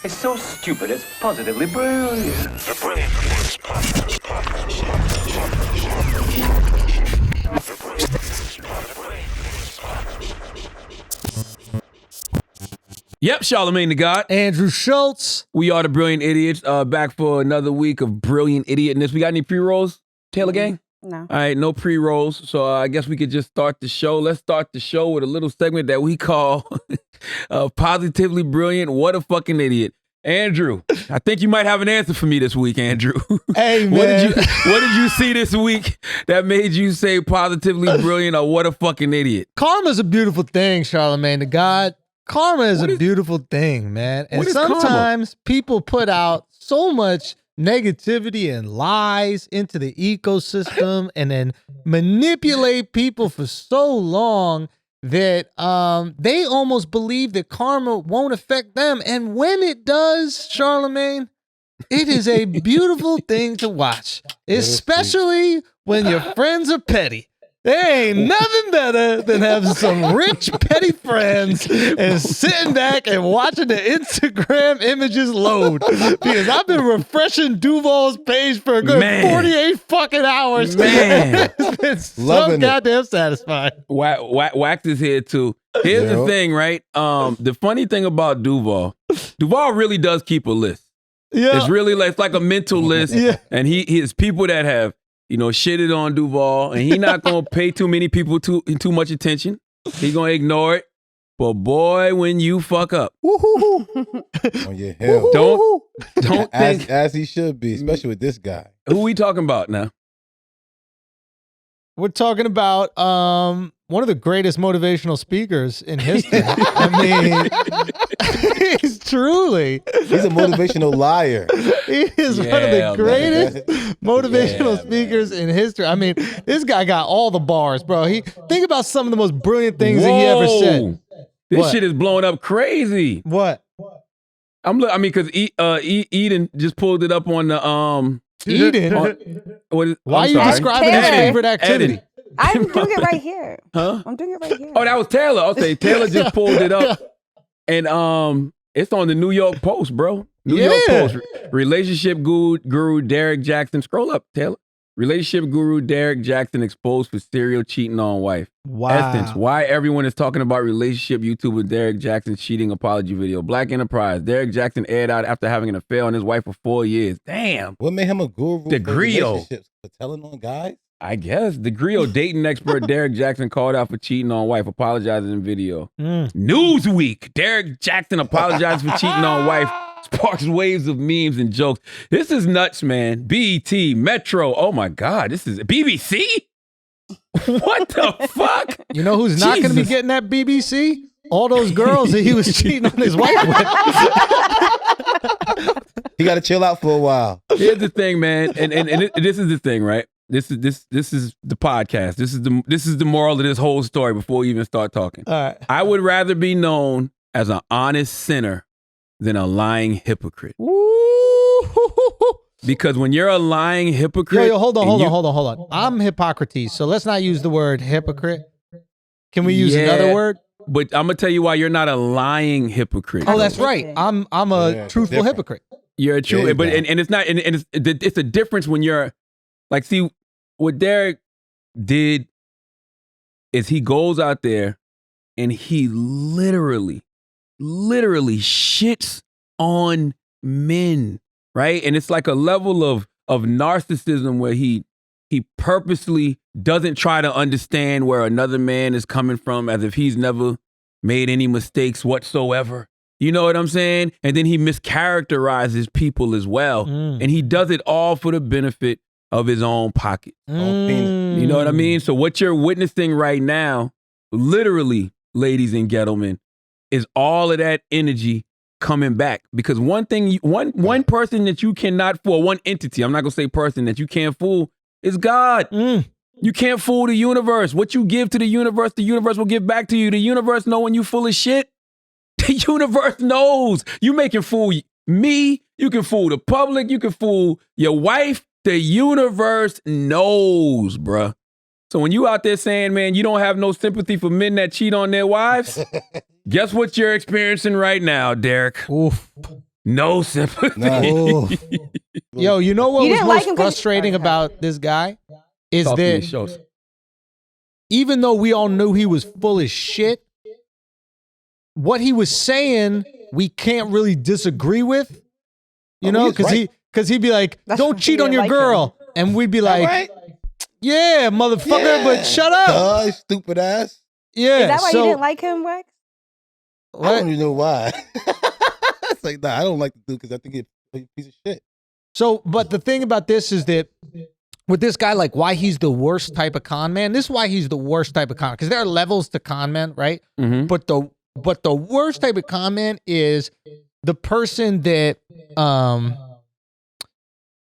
It's so stupid, it's positively brilliant. The Brilliant Idiots Yep, Charlamagne the God. Andrew Schulz. We are the Brilliant Idiots, back for another week of brilliant idiotness. We got any pre-rolls, Taylor Gang? No. All right, no pre-rolls, so I guess we could just start the show. Let's start the show with a little segment that we call Positively Brilliant, What a Fucking Idiot. Andrew, I think you might have an answer for me this week, Andrew. Hey, man. What did you see this week that made you say positively brilliant or what a fucking idiot? Karma's a beautiful thing, Charlamagne the God. Karma is a beautiful thing, man. And sometimes people put out so much negativity and lies into the ecosystem and then manipulate people for so long that they almost believe that karma won't affect them. And when it does, Charlamagne, it is a beautiful thing to watch, especially when your friends are petty. There ain't nothing better than having some rich, petty friends and sitting back and watching the Instagram images load. Because I've been refreshing Duval's page for a good 48 fucking hours. Man. It's been so goddamn satisfying. Wax is here too. Here's the thing, right? The funny thing about Duval really does keep a list. Yeah. It's really like, it's like a mental list. Yeah. And his people that have, shitted on Duval, and he not gonna pay too many people too much attention. He gonna ignore it. But boy, when you fuck up, on your hell, don't think as he should be, especially with this guy. Who we talking about now? We're talking about one of the greatest motivational speakers in history. I mean, he's a motivational liar. He is one of the greatest motivational speakers in history. I mean, this guy got all the bars, bro. Think about some of the most brilliant things that he ever said. This shit is blowing up crazy. What? Because Eden just pulled it up on the Eden? Why are you describing his favorite activity? I'm doing it right here. Huh? I'm doing it right here. Oh, that was Taylor. Okay, Taylor just pulled it up. And it's on the New York Post, bro. New York Post. Relationship guru Derek Jackson. Scroll up, Taylor. Relationship guru Derek Jackson exposed for serial cheating on wife. Wow. Essence, why everyone is talking about relationship YouTuber Derek Jackson's cheating apology video. Black Enterprise. Derek Jackson aired out after having an affair on his wife for 4 years. Damn. What made him a guru the for relationships? For telling on guys? I guess. The griot dating expert Derek Jackson called out for cheating on wife, apologizes in video. Newsweek. Derek Jackson apologizes for cheating on wife. Sparks waves of memes and jokes. This is nuts, man. BET, Metro. Oh my God. This is BBC? What the fuck? You know who's not going to be getting that BBC? All those girls that he was cheating on his wife with. He got to chill out for a while. Here's the thing, man. And this is the thing, right? This is the podcast. This is the moral of this whole story before we even start talking. All right. I would rather be known as an honest sinner than a lying hypocrite. Because when you're a lying hypocrite... Yo, hold on. I'm Hippocrates, so let's not use the word hypocrite. Can we use another word? But I'm going to tell you why you're not a lying hypocrite. Oh, that's right. I'm a truthful hypocrite. You're a true... But and it's not... And it's a difference when you're... Like, see, what Derek did is he goes out there and he literally shits on men, right? And it's like a level of narcissism where he purposely doesn't try to understand where another man is coming from, as if he's never made any mistakes whatsoever. You know what I'm saying? And then he mischaracterizes people as well. And he does it all for the benefit of his own pocket. You know what I mean? So what you're witnessing right now, literally, ladies and gentlemen, is all of that energy coming back. Because one person that you cannot fool, one entity, I'm not going to say person, that you can't fool is God. You can't fool the universe. What you give to the universe will give back to you. The universe know when you full of shit. The universe knows. You can fool me. You can fool the public. You can fool your wife. The universe knows, bruh. So when you out there saying, man, you don't have no sympathy for men that cheat on their wives, guess what you're experiencing right now, Derek? Oof. No sympathy. No. Oh. Yo, you know what You was didn't like most him 'cause- frustrating Sorry, about this guy is Talk to me, that Schulz. even though we all knew he was full of shit, what he was saying we can't really disagree with. You know, he's right. because he'd be like, That's "Don't why cheat we on your like him. girl," and we'd be like, right? "Yeah, motherfucker, but shut up." Duh, stupid ass. Yeah. Is that why so, you didn't like him, Rex? I what? don't even know why. It's like, nah, I don't like the dude because I think he's a piece of shit. So, but the thing about this is that with this guy, like why he's the worst type of con man. This is why he's the worst type of con, because there are levels to con man, right? Mhm. But the worst type of con man is the person that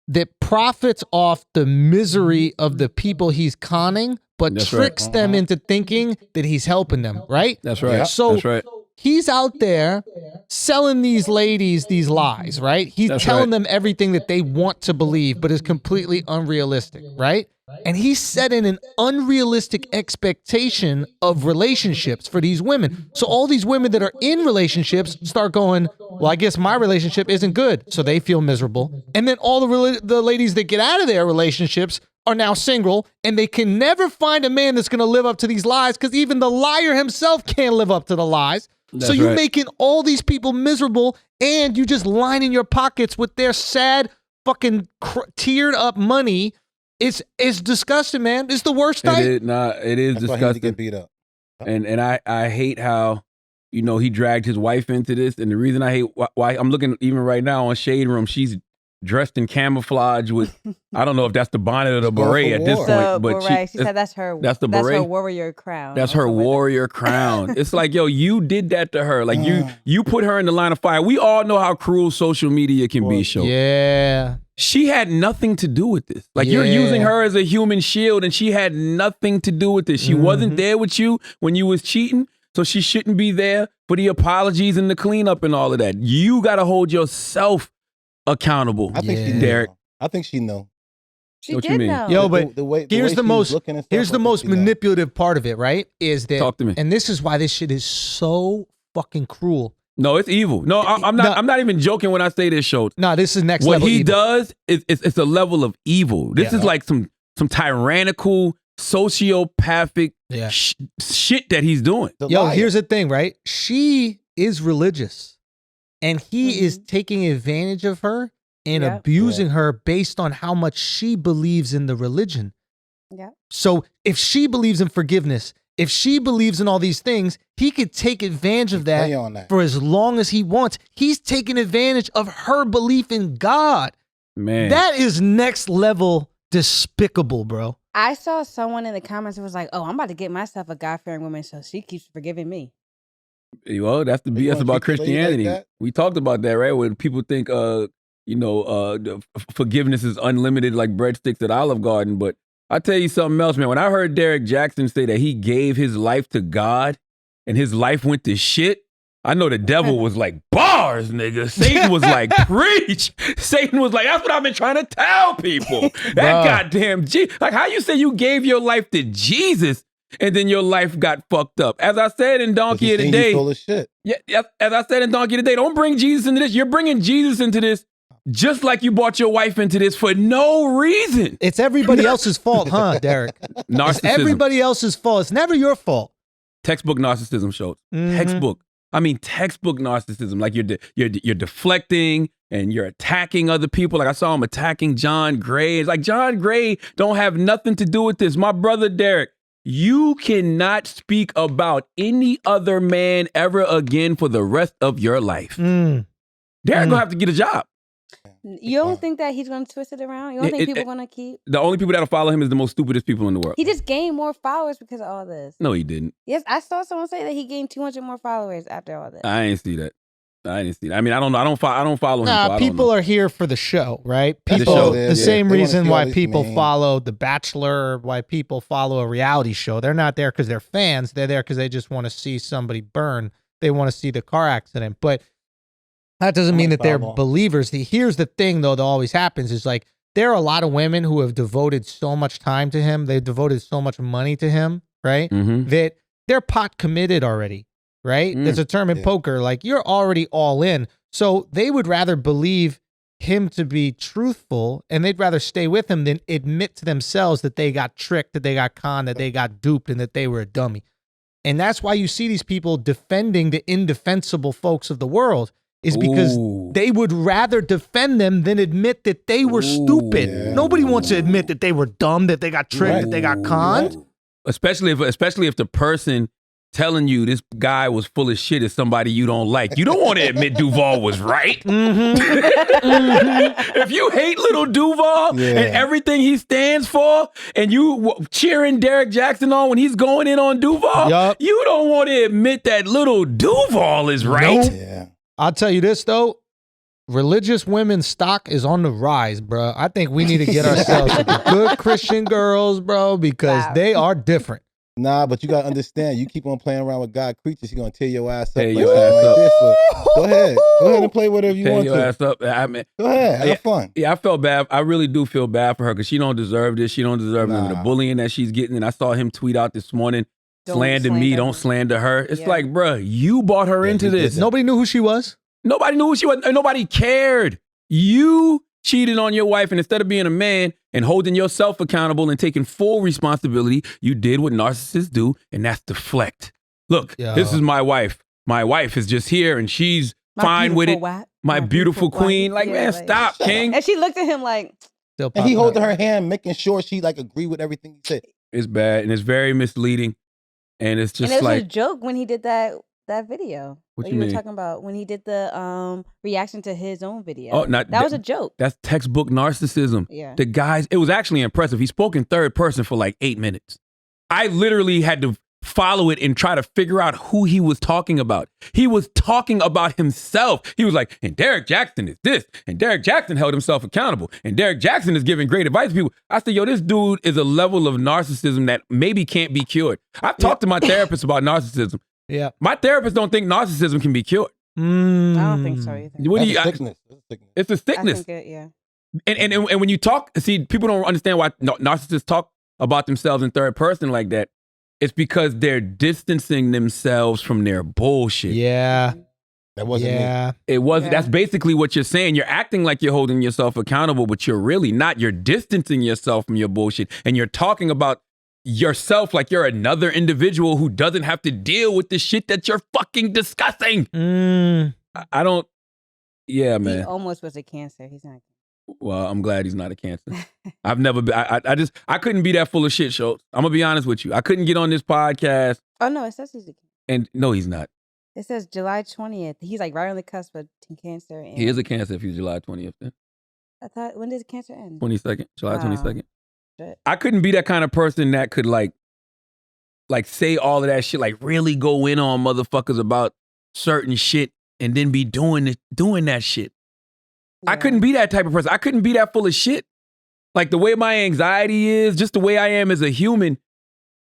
that profits off the misery of the people he's conning, but That's right. tricks them into thinking that he's helping them, right? That's right. Yeah. So That's right. he's out there selling these ladies these lies, right? He's That's telling right. them everything that they want to believe, but is completely unrealistic, right? And he's setting an unrealistic expectation of relationships for these women. So all these women that are in relationships start going, well, I guess my relationship isn't good. So they feel miserable. And then all the ladies that get out of their relationships are now single, and they can never find a man that's going to live up to these lies because even the liar himself can't live up to the lies. So That's you're right. making all these people miserable, and you just lining your pockets with their sad, fucking teared up money. It's disgusting, man. It's the worst It type. is, nah, it is That's why he need to disgusting. get beat up. And I hate how, you know, he dragged his wife into this. And the reason I hate why I'm looking even right now on Shade Room, she's dressed in camouflage with, I don't know if that's the bonnet or the She's going beret for at this war. point, The but beret. She said that's her. that's the That's her beret? warrior crown. that's or her something like that. warrior crown. It's like, yo, you did that to her. Like you put her in the line of fire. We all know how cruel social media can be, Show. Yeah. She had nothing to do with this. Like you're Yeah. using her as a human shield, and she had nothing to do with this. She wasn't there with you when you was cheating, so she shouldn't be there for the apologies and the cleanup and all of that. You got to hold yourself accountable. I think she Yeah. knew. Derek. I think she knew. She What you did mean? know. Yo, but the way here's she the was most looking and stuff, here's I the think most she knew. manipulative part of it, right? Is that Talk to me. and this is why this shit is so fucking cruel. No, it's evil. No, I'm not. No. I'm not even joking when I say this, Show. No, this is next What level. he evil. does is it's a level of evil. This Yeah. is like some tyrannical, sociopathic Yeah. shit that he's doing. The Yo, liar. here's the thing, right? She is religious, and he is Mm-hmm. taking advantage of her and Yep. abusing her based on how much she believes in the religion. Yeah. So if she believes in forgiveness, if she believes in all these things, he could take advantage of Play that on that. for as long as he wants. He's taking advantage of her belief in God. Man, That is next level despicable, bro. I saw someone in the comments who was like, "Oh, I'm about to get myself a God-fearing woman, so she keeps forgiving me." well, that's the You BS wanna about treat the lady like Christianity. that? We talked about that, right? When people think, forgiveness is unlimited like breadsticks at Olive Garden. But I tell you something else, man. When I heard Derek Jackson say that he gave his life to God and his life went to shit, I know the devil was like, bars, nigga. Satan was like, preach. Satan was like, that's what I've been trying to tell people. That Bruh. goddamn like how you say you gave your life to Jesus and then your life got fucked up. As I said in Donkey of the Day, full of shit. yeah, as I said in Donkey today, don't bring Jesus into this. You're bringing Jesus into this just like you brought your wife into this for no reason. It's everybody else's fault, huh, Derek? It's Narcissism. everybody else's fault. It's never your fault. Textbook narcissism, Schulz. Mhm. Textbook. I mean, textbook narcissism. Like you're deflecting and you're attacking other people. Like I saw him attacking John Gray. It's like John Gray don't have nothing to do with this. My brother Derek, you cannot speak about any other man ever again for the rest of your life. Mm. Derek gonna have to get a job. You don't think that he's going to twist it around? You don't think people are going to keep? The only people that'll follow him is the most stupidest people in the world. He just gained more followers because of all this. No, he didn't. Yes, I saw someone say that he gained 200 more followers after all this. I ain't see that. I didn't see that. I mean, I don't know. I don't follow him. so I Nah, don't people know. are here for the show, right? That's People, the show. the Yeah, same they wanna reason see all why these people names. follow The Bachelor, why people follow a reality show. They're not there because they're fans. They're there because they just want to see somebody burn. They want to see the car accident. But that doesn't mean that they're Bible. believers. Here's the thing, though, that always happens is like there are a lot of women who have devoted so much time to him. They've devoted so much money to him, right? Mhm. That they're pot committed already, right? Mm. There's a term in Yeah. poker, like you're already all in. So they would rather believe him to be truthful, and they'd rather stay with him than admit to themselves that they got tricked, that they got conned, that they got duped, and that they were a dummy. And that's why you see these people defending the indefensible folks of the world, is because they would rather defend them than admit that they were stupid. Yeah. Nobody wants to admit that they were dumb, that they got tricked, that they got conned. Especially if the person telling you this guy was full of shit is somebody you don't like. You don't want to admit Duval was right. If you hate little Duval and everything he stands for, and you cheering Derek Jackson on when he's going in on Duval, you don't want to admit that little Duval is right. Nope. Yeah. I'll tell you this, though. Religious women's stock is on the rise, bro. I think we need to get ourselves some good Christian girls, bro, because they are different. Nah, but you gotta understand, you keep on playing around with God creatures, he's gonna tear your ass up. Tear like your ass like up. This, go ahead and play whatever you want Tear your to. ass up. I mean, go ahead, have fun. Yeah, I felt bad. I really do feel bad for her because she don't deserve this. She don't deserve the bullying that she's getting. And I saw him tweet out this morning, slander me, don't slander her. It's like, bruh, you brought her into this. Nobody knew who she was. Nobody knew who she was. Nobody cared. You cheated on your wife, and instead of being a man and holding yourself accountable and taking full responsibility, you did what narcissists do, and that's deflect. Look, this is my wife. My wife is just here, and she's fine with it. My beautiful queen. Like, man, stop, King. And she looked at him like... And he holding her hand, making sure she like agree with everything he said. It's bad, and it's very misleading, and it's just and it was like... a joke when he did that video. What you mean? Were talking about when he did the reaction to his own video. Oh, that was a joke. That's textbook narcissism. Yeah. The guys, it was actually impressive. He spoke in third person for like 8 minutes. I literally had to follow it and try to figure out who he was talking about. He was talking about himself. He was like, and Derek Jackson is this, and Derek Jackson held himself accountable, and Derek Jackson is giving great advice to people. I said, yo, this dude is a level of narcissism that maybe can't be cured. I've talked to my therapist about narcissism. Yeah. My therapist don't think narcissism can be cured. I don't think so either. What do you? Sickness. It's a sickness. I think yeah. And when you talk, see, people don't understand why narcissists talk about themselves in third person like that. It's because they're distancing themselves from their bullshit. Yeah. That wasn't me. It wasn't. That's basically what you're saying. You're acting like you're holding yourself accountable, but you're really not. You're distancing yourself from your bullshit, and you're talking about yourself like you're another individual who doesn't have to deal with the shit that you're fucking discussing. I don't. Yeah, man. He almost was a cancer. He's not. Well, I'm glad he's not a cancer. I've never been. I couldn't be that full of shit, Schulz. I'm gonna be honest with you. I couldn't get on this podcast. Oh no, it says he's a cancer. And no, he's not. It says July 20th. He's like right on the cusp of cancer. And He is a cancer if he's July 20th. Then. I thought, when did cancer end? 22nd, July 22nd. Shit. I couldn't be that kind of person that could like say all of that shit, like really go in on motherfuckers about certain shit and then be doing that shit. Yeah. I couldn't be that type of person. I couldn't be that full of shit. Like the way my anxiety is, just the way I am as a human,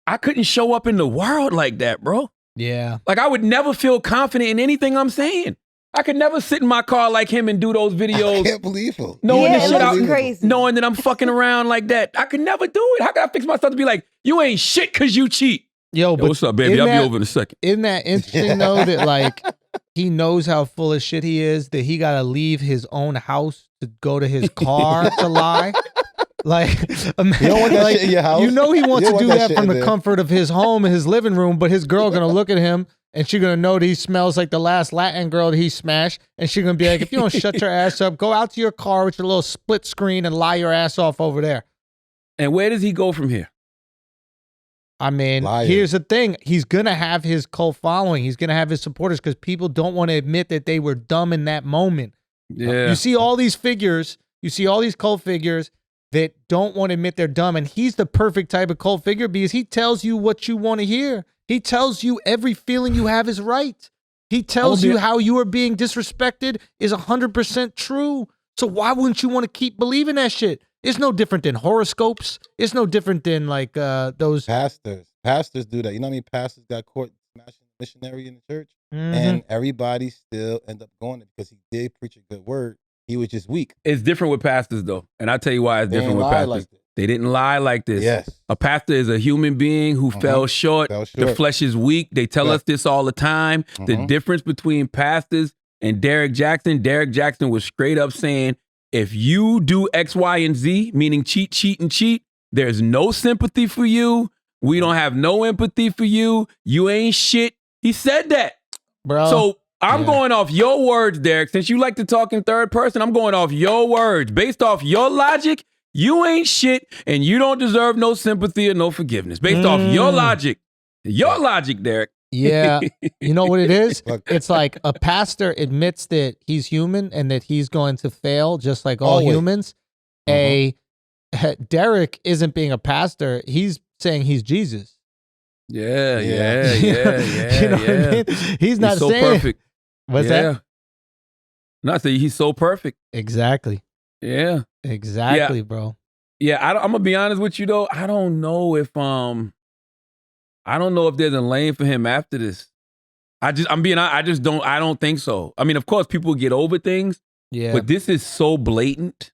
I couldn't show up in the world like that, bro. Yeah. Like I would never feel confident in anything I'm saying. I could never sit in my car like him and do those videos. I can't believe him. Knowing it looks crazy. Knowing that I'm fucking around like that. I could never do it. How could I fix myself to be like, you ain't shit because you cheat? Yo, but what's up, baby? I'll be over in a second. Isn't that interesting, though, that like he knows how full of shit he is, that he got to leave his own house to go to his car to lie? Like, you don't want that shit in your house? You know he wants to do that from the there. comfort of his home and his living room, but his girl going to look at him and she's going to know that he smells like the last Latin girl that he smashed. And she's going to be like, if you don't shut your ass up, go out to your car with your little split screen and lie your ass off over there. And where does he go from here? I mean, here's the thing. He's going to have his cult following. He's going to have his supporters because people don't want to admit that they were dumb in that moment. Yeah. You see all these figures, you see all these cult figures that don't want to admit they're dumb. And he's the perfect type of cult figure because he tells you what you want to hear. He tells you every feeling you have is right. He tells you how you are being disrespected is 100% true. So why wouldn't you want to keep believing that shit? It's no different than horoscopes. It's no different than like those pastors. Pastors do that. You know how many pastors got caught smashing a missionary in the church? And everybody still end up going because he did preach a good word. He was just weak. It's different with pastors though. And I'll tell you why it's different with pastors. They didn't lie like this. Yes. A pastor is a human being who fell short. The flesh is weak. They tell us this all the time. The difference between pastors and Derek Jackson was straight up saying, if you do X, Y, and Z, meaning cheat, and cheat, there's no sympathy for you. We don't have no empathy for you. You ain't shit. He said that. Bro. So I'm going off your words, Derek. Since you like to talk in third person, I'm going off your words. Based off your logic, you ain't shit, and you don't deserve no sympathy or no forgiveness. Based off your logic. Your logic, Derek. Yeah. You know what it is? It's like a pastor admits that he's human and that he's going to fail just like all humans. Derek isn't being a pastor. He's saying he's Jesus. Yeah. You know what I mean? He's not so saying perfect. What's that? Not saying he's so perfect. Exactly. Yeah. Exactly, bro. Yeah, I'm gonna be honest with you though. I don't know if there's a lane for him after this. I don't think so. I mean, of course, people get over things. Yeah. But this is so blatant.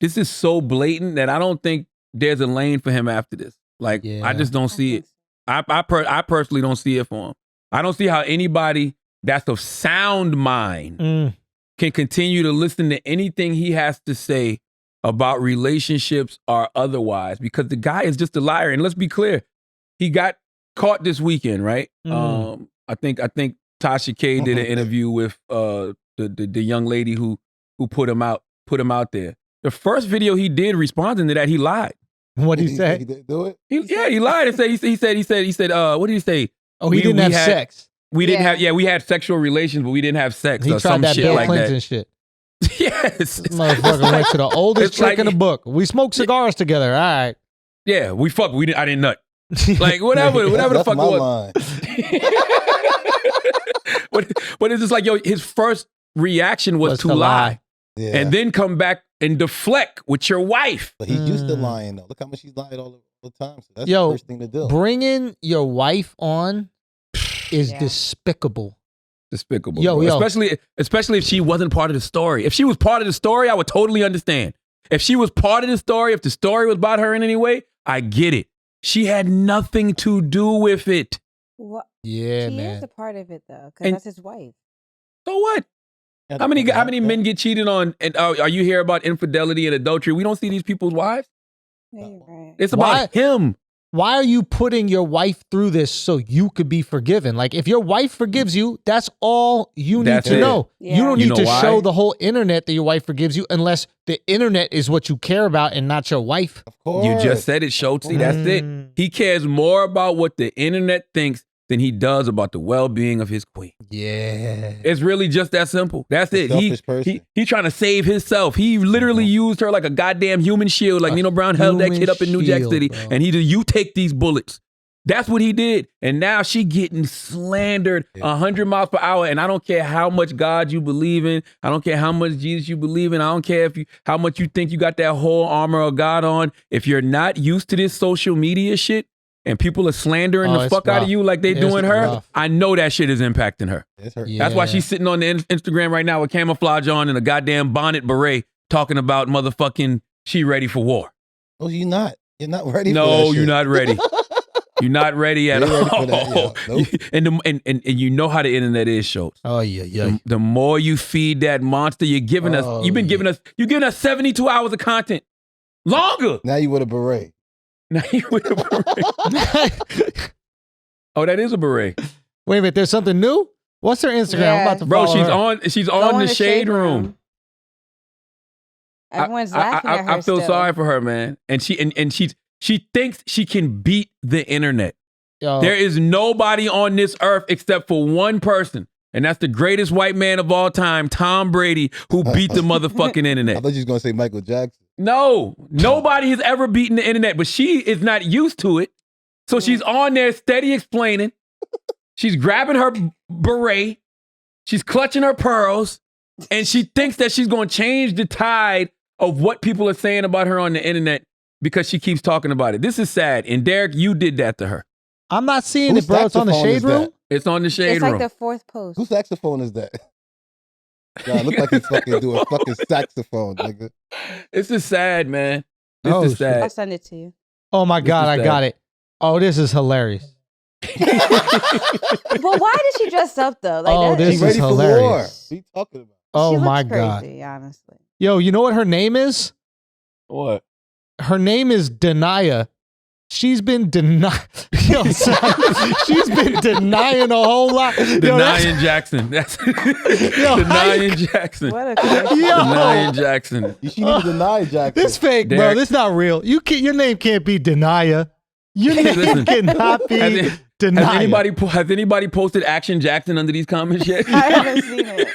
This is so blatant that I don't think there's a lane for him after this. Like, I just don't see it. I personally don't see it for him. I don't see how anybody that's of sound mind can continue to listen to anything he has to say about relationships or otherwise, because the guy is just a liar. And let's be clear, he got caught this weekend, right? I think Tasha K did an interview with the young lady who put him out there. The first video he did responding to that, he lied. What did he say? He didn't do it? He lied and said he said what did he say? Oh, he didn't have sex. We didn't have we had sexual relations, but we didn't have sex. He or tried some that shit Bill like Clinton that. shit. Yes. This motherfucker went to the oldest trick in the book. We smoked cigars together. All right. Yeah, we fucked. I didn't nut. Like whatever the fuck it was. But it's just like, yo, his first reaction was to lie. Yeah. And then come back and deflect with your wife. But he's used to lying though. Look how much he's lied all the time. So that's the first thing to do. Bringing your wife on is despicable. Despicable. Yo. Especially if she wasn't part of the story. If she was part of the story, I would totally understand. If she was part of the story, if the story was about her in any way, I get it. She had nothing to do with it. What? Yeah, she is a part of it though, because that's his wife. So what? How many men get cheated on? And are you hear about infidelity and adultery? We don't see these people's wives. Yeah, you're right. It's about him. Why are you putting your wife through this so you could be forgiven? Like, if your wife forgives you, that's all you need to know. Yeah. You don't need to show the whole internet that your wife forgives you unless the internet is what you care about and not your wife. Of course. You just said it, Schultz. That's it. He cares more about what the internet thinks than he does about the well-being of his queen. Yeah. It's really just that simple. That's it. He trying to save himself. He literally used her like a goddamn human shield, like Nino Brown held that kid up in New Jack City, bro. And you take these bullets. That's what he did. And now she getting slandered 100 miles per hour. And I don't care how much God you believe in. I don't care how much Jesus you believe in. I don't care how much you think you got that whole armor of God on. If you're not used to this social media shit, and people are slandering the fuck out of you like they doing her, rough. I know that shit is impacting her. Yeah. That's why she's sitting on the Instagram right now with camouflage on and a goddamn bonnet beret talking about motherfucking she ready for war. Oh, you're not. You're not ready for that No, shit. You're not ready. You're not ready at all. Nope. And you know how the internet is, Schultz. Oh, yeah. The more you feed that monster, you're giving us 72 hours of content. Longer. Now you with a beret. Now you with a beret. Oh, that is a beret. Wait a minute, there's something new? What's her Instagram? Yeah. I'm about to follow her. She's on the shade room. Everyone's laughing at her. I feel sorry for her, man. And she thinks she can beat the internet. Yo. There is nobody on this earth except for one person. And that's the greatest white man of all time, Tom Brady, who beat the motherfucking internet. I thought you was going to say Michael Jackson. No, nobody has ever beaten the internet, but she is not used to it. So she's on there steady explaining. She's grabbing her beret. She's clutching her pearls. And she thinks that she's going to change the tide of what people are saying about her on the internet because she keeps talking about it. This is sad. And Derek, you did that to her. I'm not seeing it, bro. It's on the shade room. It's on the shade room. It's like the fourth post. Whose saxophone is that? God, look like he's fucking doing fucking saxophone, nigga. This is sad, man. This is sad. I'll send it to you. Oh my God, I got it. Oh, this is hilarious. But why did she dress up though? Like, Oh, this She's is ready for war. hilarious. What are you talking about? Oh she my looks God. crazy, honestly. Yo, you know what her name is? What? Her name is Denia. She's been denying. Yo, son, she's been denying a whole lot. Denying Jackson. That's Denying Jackson. What a crazy. Yo, Denying Jackson. She need to deny Jackson. this fake, bro. Derek. This not real. Your name can't be Denia. Your name Listen, cannot be Has Denia. anybody posted Action Jackson under these comments yet? I haven't seen it.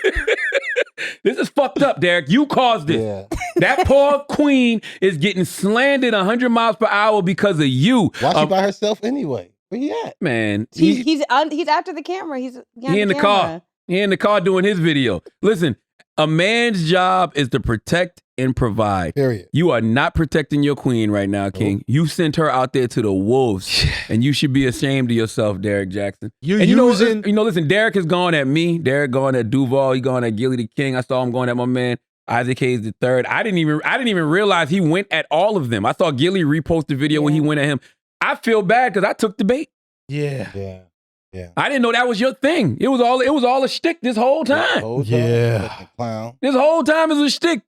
This is fucked up, Derek. You caused it. Yeah. That poor queen is getting slandered 100 miles per hour because of you. Why she by herself anyway? Where he at? Man, He's after the camera. He's he in the car. He in the car doing his video. Listen, a man's job is to protect and provide. Period. You are not protecting your queen right now, King. You sent her out there to the wolves, and you should be ashamed of yourself, Derek Jackson. Listen, Derek has gone at me. Derek gone at Duval. He gone at Gilly the King. I saw him going at my man Isaac Hayes the third. I didn't even realize he went at all of them. I saw Gilly repost the video when he went at him. I feel bad because I took the bait. Yeah. I didn't know that was your thing. It was all a shtick this whole time. Yeah. Clown. This whole time is a shtick.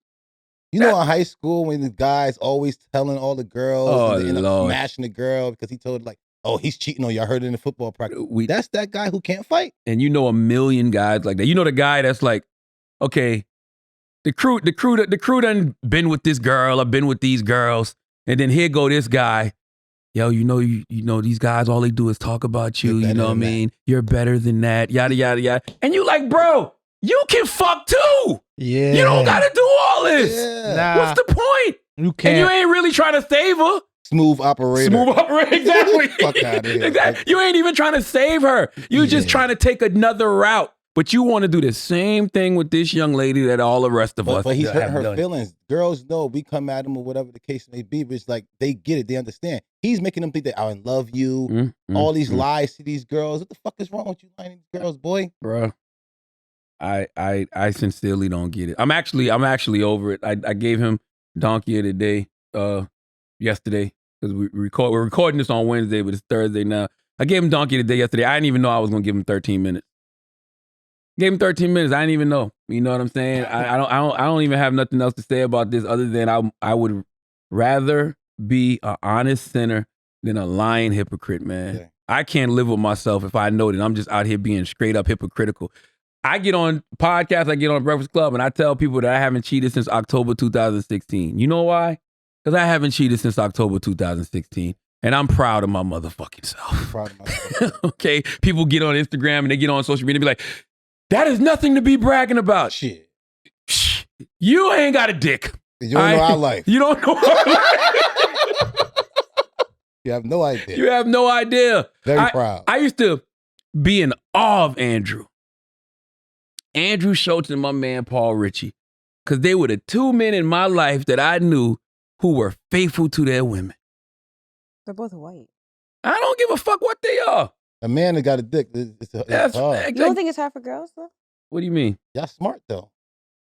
You know, in high school, when the guys always telling all the girls and they end up smashing the girl because he told like, oh, he's cheating on you. I heard it in the football practice. That's that guy who can't fight. And you know a million guys like that. You know the guy that's like, okay, the crew done been with this girl. I've been with these girls, and then here go this guy. Yo, you know these guys, all they do is talk about you. You know what I mean? You're better than that. Yada yada yada. And you like, bro, you can fuck too. Yeah. You don't gotta do all this. Yeah. Nah, What's the point? you can't. And you ain't really trying to save her. Smooth operator. Exactly. Fuck outta here. Exactly. You ain't even trying to save her. You just trying to take another route. But you want to do the same thing with this young lady that all the rest of us But he's hurting have her done. feelings. Girls know we come at him or whatever the case may be, but it's like they get it, they understand. He's making them think that I love you. All these lies to these girls. What the fuck is wrong with you lying to these girls, boy? Bro, I sincerely don't get it. I'm actually over it. I gave him Donkey of the Day yesterday because we're recording this on Wednesday, but it's Thursday now. I gave him Donkey of the Day yesterday. I didn't even know I was gonna give him 13 minutes. Gave him 13 minutes. I didn't even know. You know what I'm saying? I don't even have nothing else to say about this other than I would rather be an honest sinner than a lying hypocrite, man. Yeah. I can't live with myself if I know that I'm just out here being straight up hypocritical. I get on podcasts, I get on Breakfast Club, and I tell people that I haven't cheated since October 2016. You know why? Because I haven't cheated since October 2016. And I'm proud of my motherfucking self. Proud of myself. Okay? People get on Instagram and they get on social media and be like, that is nothing to be bragging about. Shit. You ain't got a dick. You don't know our life. You don't know our life. You have no idea. You have no idea. Very proud. I used to be in awe of Andrew Schulz and my man Paul Ritchie, because they were the two men in my life that I knew who were faithful to their women. They're both white. I don't give a fuck what they are. A man that got a dick, it's hard. You don't think it's hard for girls though? What do you mean? Y'all smart though.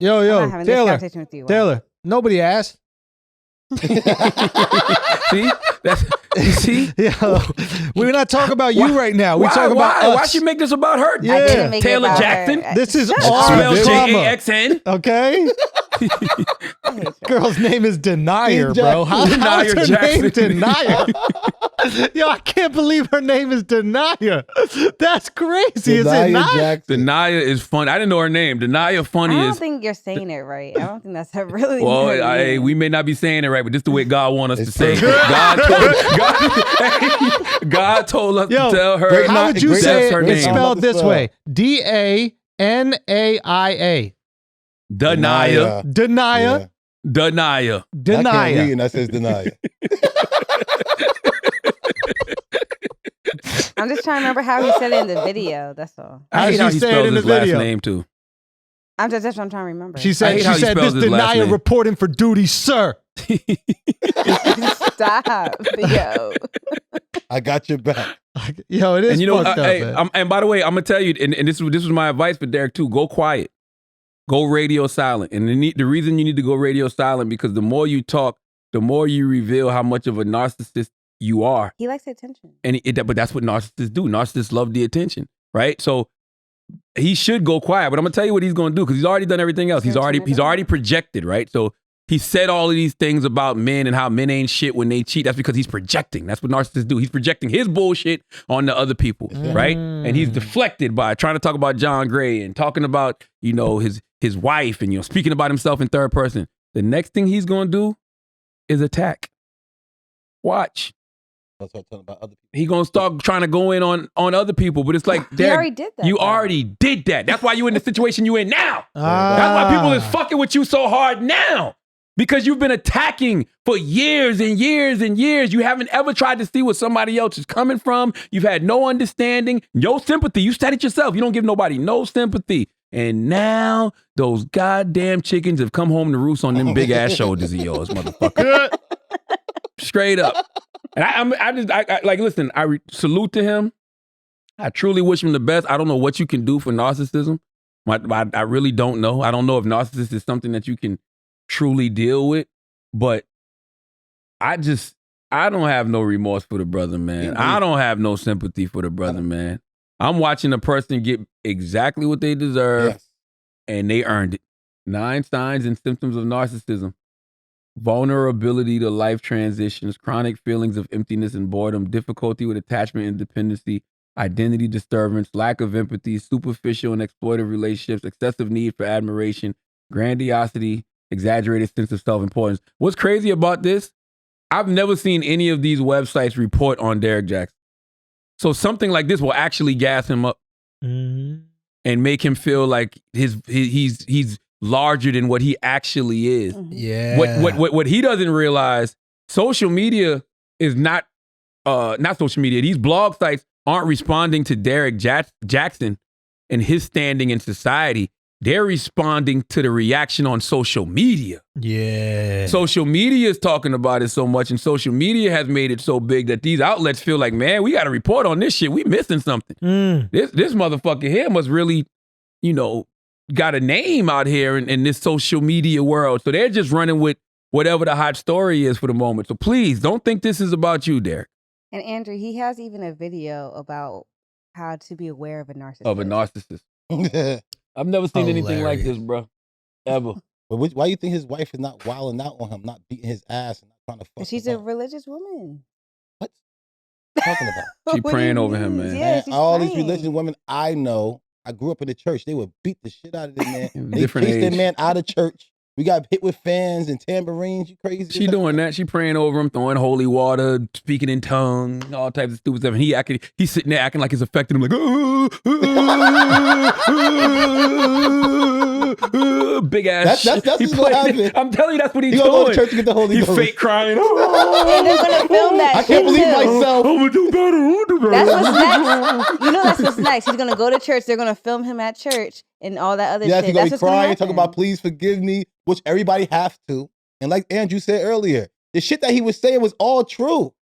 Yo, I'm not having this conversation with you. Taylor, nobody asked. See? You see? Yo, we're not talking about you right now. We're talking about us. Why she make this about her? Yeah. I didn't make Taylor it about Jackson? her. This is Shut our up. Spelled drama. Jaxn. Okay? I hate you. Girl's name is Denier, bro. How's Denier her Jackson. name Denier? Yo, I can't believe her name is Denier. That's crazy. Is it not? Jackson. Denia is funny. I didn't know her name. Denia funny I don't is. think you're saying it right. I don't think that's a really. Well, good we may not be saying it right, but this is the way God wants us It's to say it. God told us Yo, to tell her. How would you that's say it? her It's name. spelled this way. Danaia. Denia. Denier. Denia. I can't read Denier. and that says deny. I'm just trying to remember how he said it in the video. That's all. I hate How'd how she he say it spells in his the last video? name too. That's what I'm trying to remember. She I said, hate how he this spells his last Denier name. reporting for duty, sir. Stop, yo. I got your back. Yo, it is And you know, fucked up, man. and by the way, I'm gonna tell you, and this was my advice for Derek too. Go quiet, go radio silent. And the reason you need to go radio silent because the more you talk, the more you reveal how much of a narcissist you are. He likes attention. And but that's what narcissists do. Narcissists love the attention, right? So he should go quiet, but I'm gonna tell you what he's gonna do because he's already done everything else. He's already projected, right? So he said all of these things about men and how men ain't shit when they cheat. That's because he's projecting. That's what narcissists do. He's projecting his bullshit on the other people, right? And he's deflected by trying to talk about John Gray and talking about, you know, his wife and, you know, speaking about himself in third person. The next thing he's gonna do is attack. Watch. That's what I'm talking about other people. He gonna start trying to go in on other people, but it's like, he already did that. You already did that. That's why you're in the situation you in now. Ah. That's why people is fucking with you so hard now. Because you've been attacking for years and years and years. You haven't ever tried to see where somebody else is coming from. You've had no understanding, no sympathy. You said it yourself. You don't give nobody no sympathy. And now those goddamn chickens have come home to roost on them big ass shoulders of yours, motherfucker. Straight up. And I like, listen, I salute to him. I truly wish him the best. I don't know what you can do for narcissism. I really don't know. I don't know if narcissism is something that you can truly deal with, but I don't have no remorse for the brother, man. I don't have no sympathy for the brother, man. I'm watching a person get exactly what they deserve, and they earned it. 9 signs and symptoms of narcissism: vulnerability to life transitions, chronic feelings of emptiness and boredom, difficulty with attachment and dependency, identity disturbance, lack of empathy, superficial and exploitive relationships, excessive need for admiration, grandiosity, exaggerated sense of self-importance. What's crazy about this? I've never seen any of these websites report on Derek Jackson. So something like this will actually gas him up and make him feel like he's larger than what he actually is. Yeah. What he doesn't realize, social media is not social media. These blog sites aren't responding to Derek Jackson and his standing in society. They're responding to the reaction on social media. Yeah. Social media is talking about it so much, and social media has made it so big that these outlets feel like, man, we got to report on this shit. We missing something. This motherfucker here must really, you know, got a name out here in this social media world. So they're just running with whatever the hot story is for the moment. So please don't think this is about you, Derek. And Andrew, he has even a video about how to be aware of a narcissist. I've never seen anything like this, bro. Ever. But why do you think his wife is not wilding out on him, not beating his ass and not trying to fuck him? She's a religious woman. What? What are you talking about? She praying over him, man. Yeah, all these religious women I know, I grew up in the church. They would beat the shit out of this man. They chased that man out of church. We got hit with fans and tambourines. You crazy? She doing that. She praying over him, throwing holy water, speaking in tongues, all types of stupid stuff. And he's sitting there acting like it's affecting him, like, big ass. That's what happened. I'm telling you, that's what he's doing. Go to church to get the Holy Ghost. He's fake crying. And they're gonna film that. I can't believe myself. I'm gonna do better. That's what's next. You know, that's what's next. He's gonna go to church. They're gonna film him at church and all that other shit. He's gonna be crying, talking about please forgive me, which everybody have to. And like Andrew said earlier, the shit that he was saying was all true.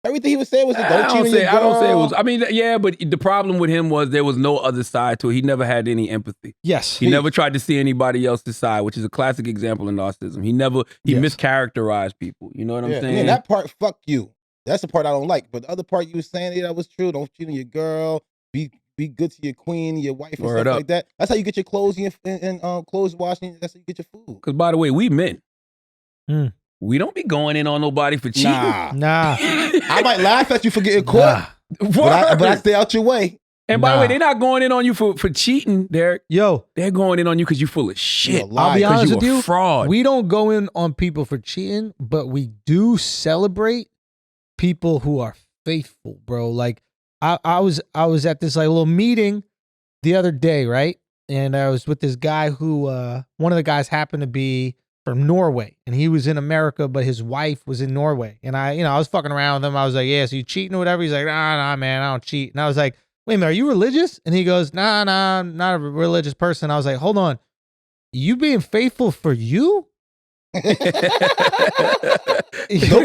Everything he was saying was, I don't say it was. I mean, yeah, but the problem with him was there was no other side to it. He never had any empathy. Yes. He never tried to see anybody else's side, which is a classic example of narcissism. He mischaracterized people. You know what I'm saying? Yeah, that part, fuck you. That's the part I don't like. But the other part you were saying, that was true. Don't cheat on your girl. Be good to your queen, your wife, and stuff like that. That's how you get your clothes and clothes washing. That's how you get your food. Because by the way, we men. We don't be going in on nobody for cheating. Nah. I might laugh at you for getting caught, but I stay out your way. And by the way, they're not going in on you for cheating, Derek. Yo. They're going in on you because you're full of shit. I'll be honest with you. Fraud. We don't go in on people for cheating, but we do celebrate people who are faithful, bro. Like I was at this like little meeting the other day, right? And I was with this guy who one of the guys happened to be from Norway, and he was in America, but his wife was in Norway. And I was fucking around with him. I was like, yeah, so you cheating or whatever? He's like, nah, man, I don't cheat. And I was like, wait a minute, are you religious? And he goes, nah, I'm not a religious person. I was like, hold on, you being faithful for you? No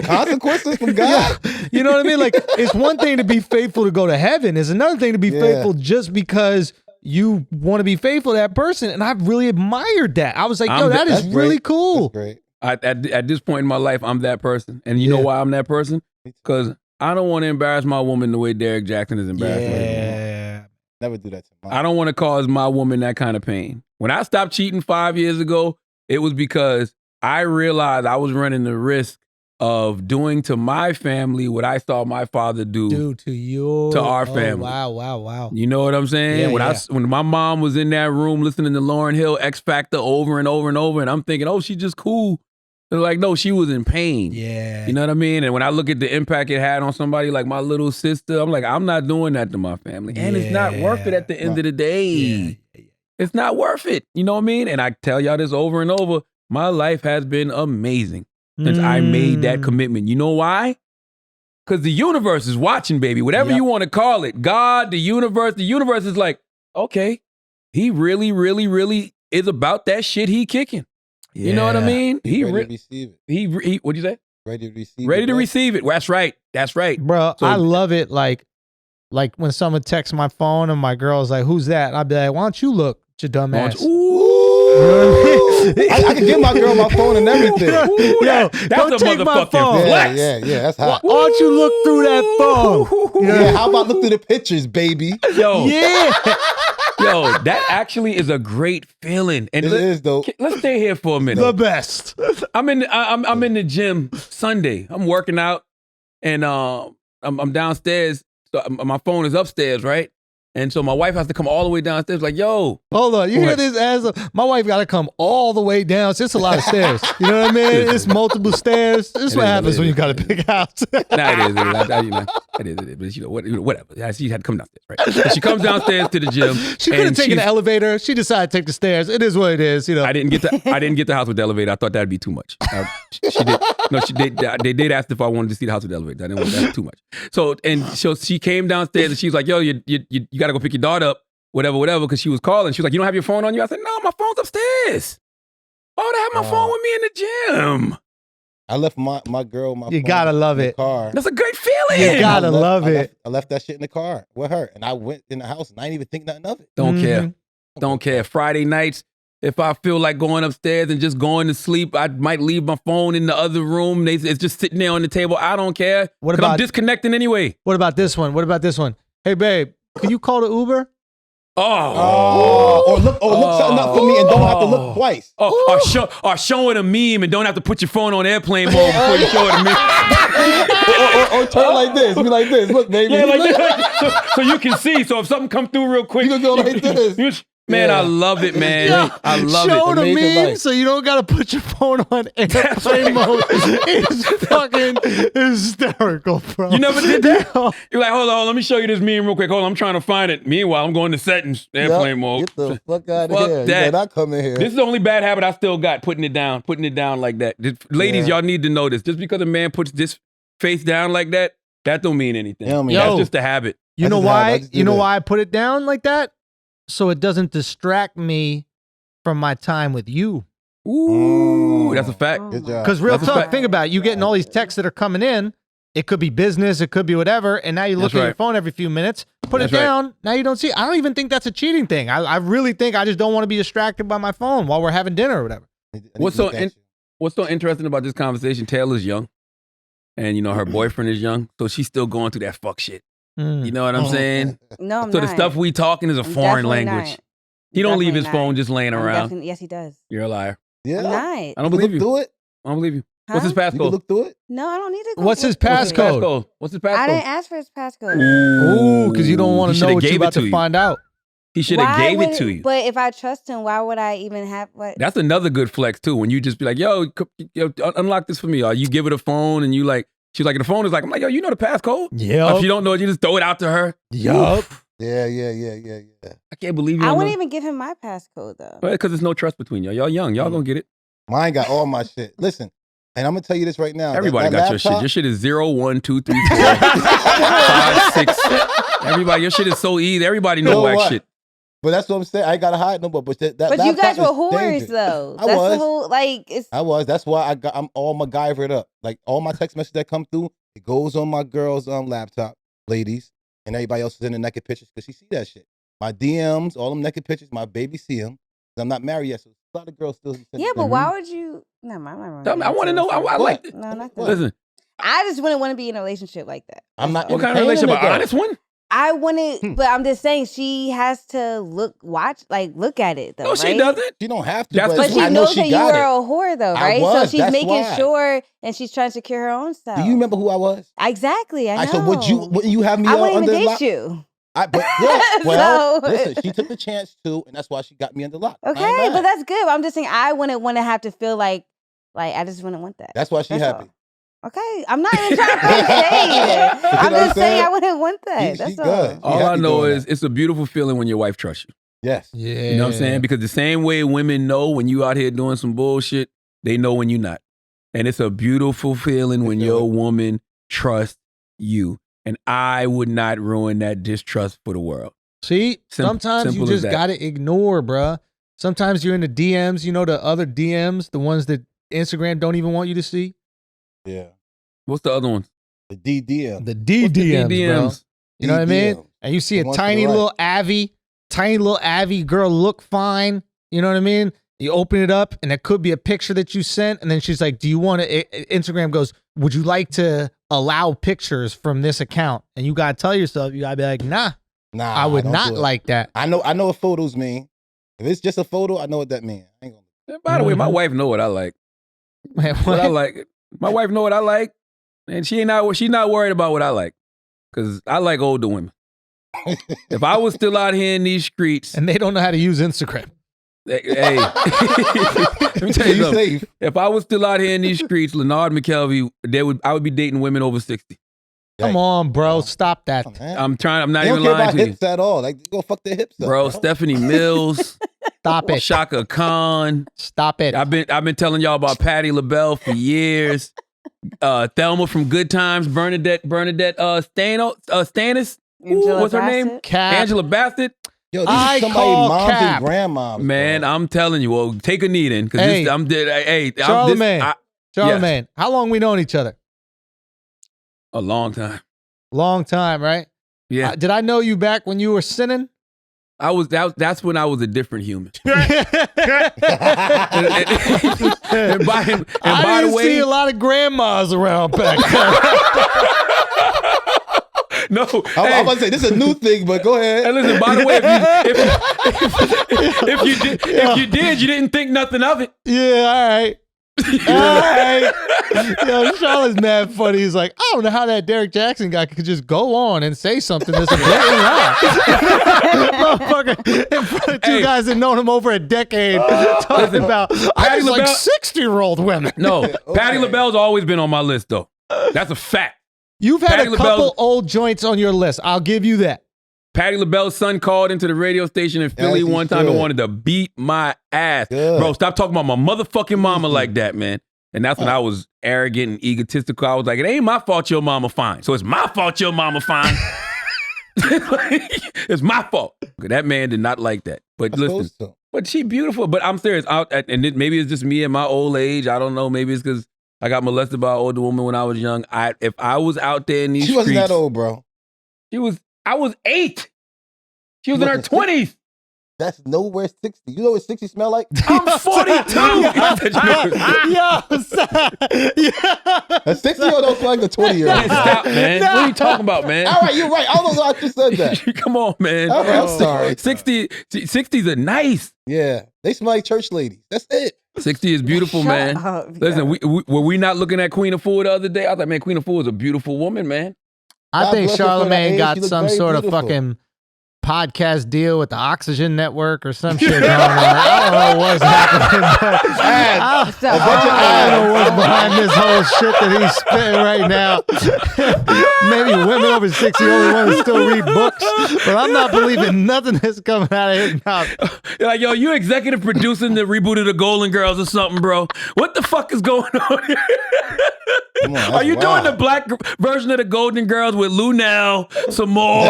consequences from God? Yeah. You know what I mean? Like, it's one thing to be faithful to go to heaven. It's another thing to be faithful just because you want to be faithful to that person. And I've really admired that. I was like, yo, that is really cool. That's great. At this point in my life, I'm that person. And you know why I'm that person? Because I don't want to embarrass my woman the way Derek Jackson is embarrassing me. Yeah. Never do that to mine. I don't want to cause my woman that kind of pain. When I stopped cheating 5 years ago, it was because I realized I was running the risk of doing to my family what I saw my father do to our family. Wow. You know what I'm saying? Yeah, When my mom was in that room listening to Lauryn Hill, X Factor over and over and over, and I'm thinking, oh, she's just cool. They're like, no, she was in pain. Yeah. You know what I mean? And when I look at the impact it had on somebody like my little sister, I'm like, I'm not doing that to my family. And it's not worth it at the end of the day. Yeah. It's not worth it. You know what I mean? And I tell y'all this over and over. My life has been amazing since I made that commitment. You know why? Because the universe is watching, baby. Whatever you want to call it. God, the universe is like, okay, he really, really, really is about that shit he kicking. Yeah. You know what I mean? He ready to receive it. He what'd you say? Ready to receive it. Ready to receive it. That's right. That's right. Bro, so, I love it. Like when someone texts my phone and my girl's like, who's that? I'd be like, why don't you look, your dumb ass? I can give my girl my phone and everything. Yo, that's don't a take my motherfucking phone. flex. Yeah, that's hot. Why don't you look through that phone? Yeah, how about look through the pictures, baby? Yo. Yeah. Yo, that actually is a great feeling. And it is though. Let's stay here for a minute. The best. I'm in the gym Sunday. I'm working out, and I'm downstairs. So my phone is upstairs, right? And so my wife has to come all the way downstairs. Like, yo, hold on. You hear this? My wife got to come all the way down. It's a lot of stairs. You know what I mean? It's multiple stairs. This is what happens when you got a big house. Nah, it is. But you know, whatever. Yeah, she had to come downstairs, right? So she comes downstairs to the gym. She could have taken the elevator. She decided to take the stairs. It is what it is. You know. I didn't get the house with the elevator. I thought that'd be too much. She did. No, she did. They did ask if I wanted to see the house with the elevator. I didn't want that too much. So she came downstairs and she was like, yo, you got to go pick your daughter up, whatever, because she was calling. She was like, you don't have your phone on you? I said, no, my phone's upstairs. Why would I have my phone with me in the gym? I left my girl my phone. You gotta love it. Car. That's a great feeling. You gotta love it. I left that shit in the car with her, and I went in the house, and I didn't even think nothing of it. Don't care. Friday nights, if I feel like going upstairs and just going to sleep, I might leave my phone in the other room. It's just sitting there on the table. I don't care. I'm disconnecting anyway. What about this one? Hey, babe, can you call the Uber? Or look something up for me and don't have to look twice. Or showing a meme and don't have to put your phone on airplane mode before you show it a meme. or turn like this. Be like this. Look, baby. Yeah, like this. So you can see. So if something comes through real quick, you can go like this. Man, I love it, man. Yeah. I love it. Show the meme so you don't gotta put your phone on airplane mode. It's fucking hysterical, bro. You never did that? You're like, hold on, let me show you this meme real quick. Hold on, I'm trying to find it. Meanwhile, I'm going to settings, airplane mode. Get the fuck out of here. That. You better not come in here. This is the only bad habit I still got, putting it down like that. Ladies, y'all need to know this. Just because a man puts this face down like that don't mean anything. That's just a habit. You know why? You know why I put it down like that? So it doesn't distract me from my time with you. Ooh, that's a fact. Good job. Because real talk, think about it. You getting all these texts that are coming in. It could be business. It could be whatever. And now you look at your phone every few minutes. Put it down. Right. Now you don't see it. I don't even think that's a cheating thing. I really think I just don't want to be distracted by my phone while we're having dinner or whatever. What's so interesting about this conversation? Taylor's young. And, you know, her boyfriend is young. So she's still going through that fuck shit. You know what I'm saying? No, I'm so not. the stuff we talking is a foreign language. Not. He don't leave his phone just laying around. Yes, he does. You're a liar. Yeah. I'm not. I don't believe you. Do it. I don't believe you. Huh? What's his passcode? You can look through it. No, I don't need to. What's his passcode? What's his passcode? I didn't ask for his passcode. Ooh, because you don't want to know what you're about to find out. He should have gave it to you. But if I trust him, why would I even have what? That's another good flex too. When you just be like, yo, unlock this for me. Or you give her the phone and you like, she's like, the phone is like, I'm like, yo, you know the passcode? Yeah. If you don't know it, you just throw it out to her. Yup. Yeah. I can't believe you. I wouldn't even give him my passcode though. Because there's no trust between y'all. Y'all young. Y'all gonna get it. Mine got all my shit. Listen, and I'm gonna tell you this right now. Everybody got your shit. Your shit is 0, 1, 2, 3, 4, 5, 6. Everybody, your shit is so easy. Everybody know whack shit. But that's what I'm saying. I ain't gotta hide no more. But you guys were whores though. I was. The whole, like, I was. That's why I'm all MacGyvered up. Like all my text messages that come through, it goes on my girl's laptop, ladies, and everybody else is in the naked pictures because she see that shit. My DMs, all them naked pictures, my baby see them. I'm not married yet, so A lot of girls still. Yeah, but why would you? No, I'm I want to know. I like it. No, not that. Listen, I just wouldn't want to be in a relationship like that. I'm not. What kind of relationship? An honest one? I wouldn't, but I'm just saying she has to look at it though. No, she doesn't. She don't have to. But she knows that you are a whore though, right? So she's making sure, and she's trying to secure her own stuff. Do you remember who I was? Exactly, I know. So would you have me? I wouldn't under even lock? date you. Listen, she took the chance to, and that's why she got me under lock. Okay, but that's good. I'm just saying I wouldn't want to have to feel like I just wouldn't want that. That's why she's happy. Okay, I'm not even trying to throw shade. I'm just saying I wouldn't want that. That's all. All I know is it's a beautiful feeling when your wife trusts you. Yes. Yeah. You know what I'm saying? Because the same way women know when you out here doing some bullshit, they know when you're not. And it's a beautiful feeling when your woman trusts you. And I would not ruin that distrust for the world. See, sometimes you just got to ignore, bruh. Sometimes you're in the DMs, the other DMs, the ones that Instagram don't even want you to see. Yeah. What's the other one? The DDM. The DDMs, bro. You know what I mean? And you see a tiny little Avy girl look fine. You know what I mean? You open it up and it could be a picture that you sent. And then she's like, do you want to, Instagram goes, would you like to allow pictures from this account? And you got to tell yourself, you got to be like, nah, I would not like that. I know what photos mean. If it's just a photo, I know what that means. By the way, my wife know what I like. What I like. My wife know what I like, and she's not worried about what I like, because I like older women. If I was still out here in these streets, and they don't know how to use Instagram, hey, let me tell you something. If I was still out here in these streets, Leonard McKelvey, I would be dating women over 60. Come on, bro, stop that. I'm not even lying to you. They don't care about hips at all. Like, go fuck their hips up, bro. Stephanie Mills. Stop it. Shaka Khan. Stop it. I've been telling y'all about Patti LaBelle for years. Thelma from Good Times. Bernadette Stannis. What's her name? Angela Bassett. Yo, this is somebody's moms and grandmoms. Man, I'm telling you. Well, take a knee then. Hey, I'm dead. Hey, Charlamagne. Yes. How long we known each other? A long time. Long time, right? Yeah. Did I know you back when you were sinning? That's when I was a different human. and by the way, see a lot of grandmas around back then. No, I'm about to say this is a new thing, but go ahead. And listen, by the way, if you did, you didn't think nothing of it. Yeah, all right. All right. Yo, Charlotte's mad funny. He's like, I don't know how that Derek Jackson guy could just go on and say something that's a blatant lie. Motherfucker, in front of two guys that known him over a decade, talking about I just like 60-year-old women. No, Patti LaBelle's always been on my list, though. That's a fact. You've had a couple old joints on your list. I'll give you that. Patti LaBelle's son called into the radio station in Philly one time and wanted to beat my ass. Bro, stop talking about my motherfucking mama like that, man. And that's when I was arrogant and egotistical. I was like, it ain't my fault your mama fine. So it's my fault your mama fine. It's my fault. That man did not like that. But listen, but she beautiful. But I'm serious. And maybe it's just me at my old age. I don't know. Maybe it's because I got molested by an older woman when I was young. If I was out there in these streets. She wasn't that old, bro. I was 8. She was in her 20s. That's nowhere 60. You know what 60 smell like? I'm 42. A 60-year-old don't smell like a 20-year-old. Stop, man. What are you talking about, man? All right, you're right. I don't know I just said that. Come on, man. All right, I'm sorry. 60s are nice. Yeah, they smell like church ladies. That's it. 60 is beautiful, man. Listen, were we not looking at Queen of Fool the other day? I was like, man, Queen of Fool is a beautiful woman, man. I think Charlamagne got some sort of fucking podcast deal with the Oxygen Network or some shit going on. I don't know what's happening, but I don't know what's behind this whole shit that he's spitting right now. Maybe women over 60 only want to still read books, but I'm not believing nothing that's coming out of his mouth. You're like, yo, you executive producing the reboot of the Golden Girls or something, bro. What the fuck is going on here? Are you doing the black version of the Golden Girls with Lunel some more?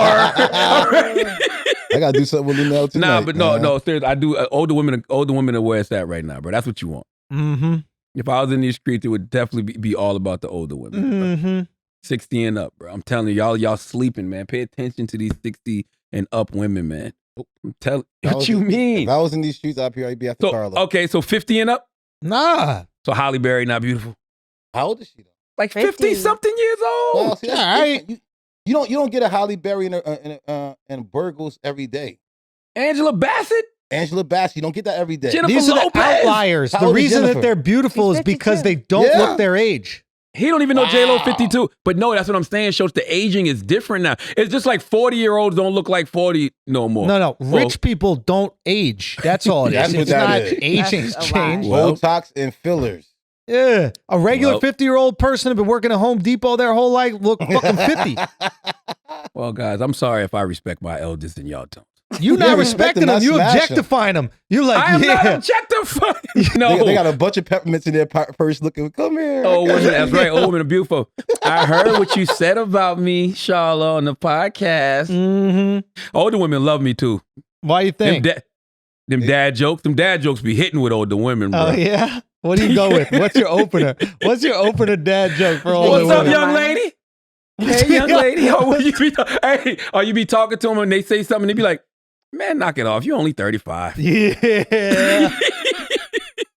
I gotta do something with Lunel tonight. Nah, but no, seriously, I do. Older women are where it's at right now, bro. That's what you want. Mm-hmm. If I was in these streets, it would definitely be all about the older women. Mm-hmm. 60 and up, bro. I'm telling you, y'all sleeping, man. Pay attention to these 60 and up women, man. What you mean? If I was in these streets up here, I'd be after Carla. Okay, so 50 and up? Nah. So Halle Berry not beautiful? How old is she though? Like 50-something years old. Well, see, right. You don't get a Halle Berry and Burgos every day. Angela Bassett, you don't get that every day. Jennifer These Lopez. are the outliers. The reason that they're beautiful is because they don't look their age. He don't even know J-Lo 52. But no, that's what I'm saying. Shows the aging is different now. It's just like 40-year-olds don't look like 40 no more. No. Rich people don't age. That's all it is. That's what it's that not is. aging's change. Botox and fillers. Yeah. A regular 50-year-old person have been working at Home Depot their whole life, look fucking 50. Well, guys, I'm sorry if I respect my elders and y'all don't. You not respecting them. You objectifying them. You like, I am not objectifying. No. They got a bunch of peppermints in their purse looking, come here. Oh, women, that's right. Old women are beautiful. I heard what you said about me, Charla, on the podcast. Mm-hmm. Older women love me too. Why you think? Them dad jokes be hitting with older women, bro. Oh, yeah? What do you go with? What's your opener? What's your opener dad joke for older women? What's up, young lady? Hey, young lady. You be talking to them and they say something and they be like, man, knock it off. You only 35. Yeah.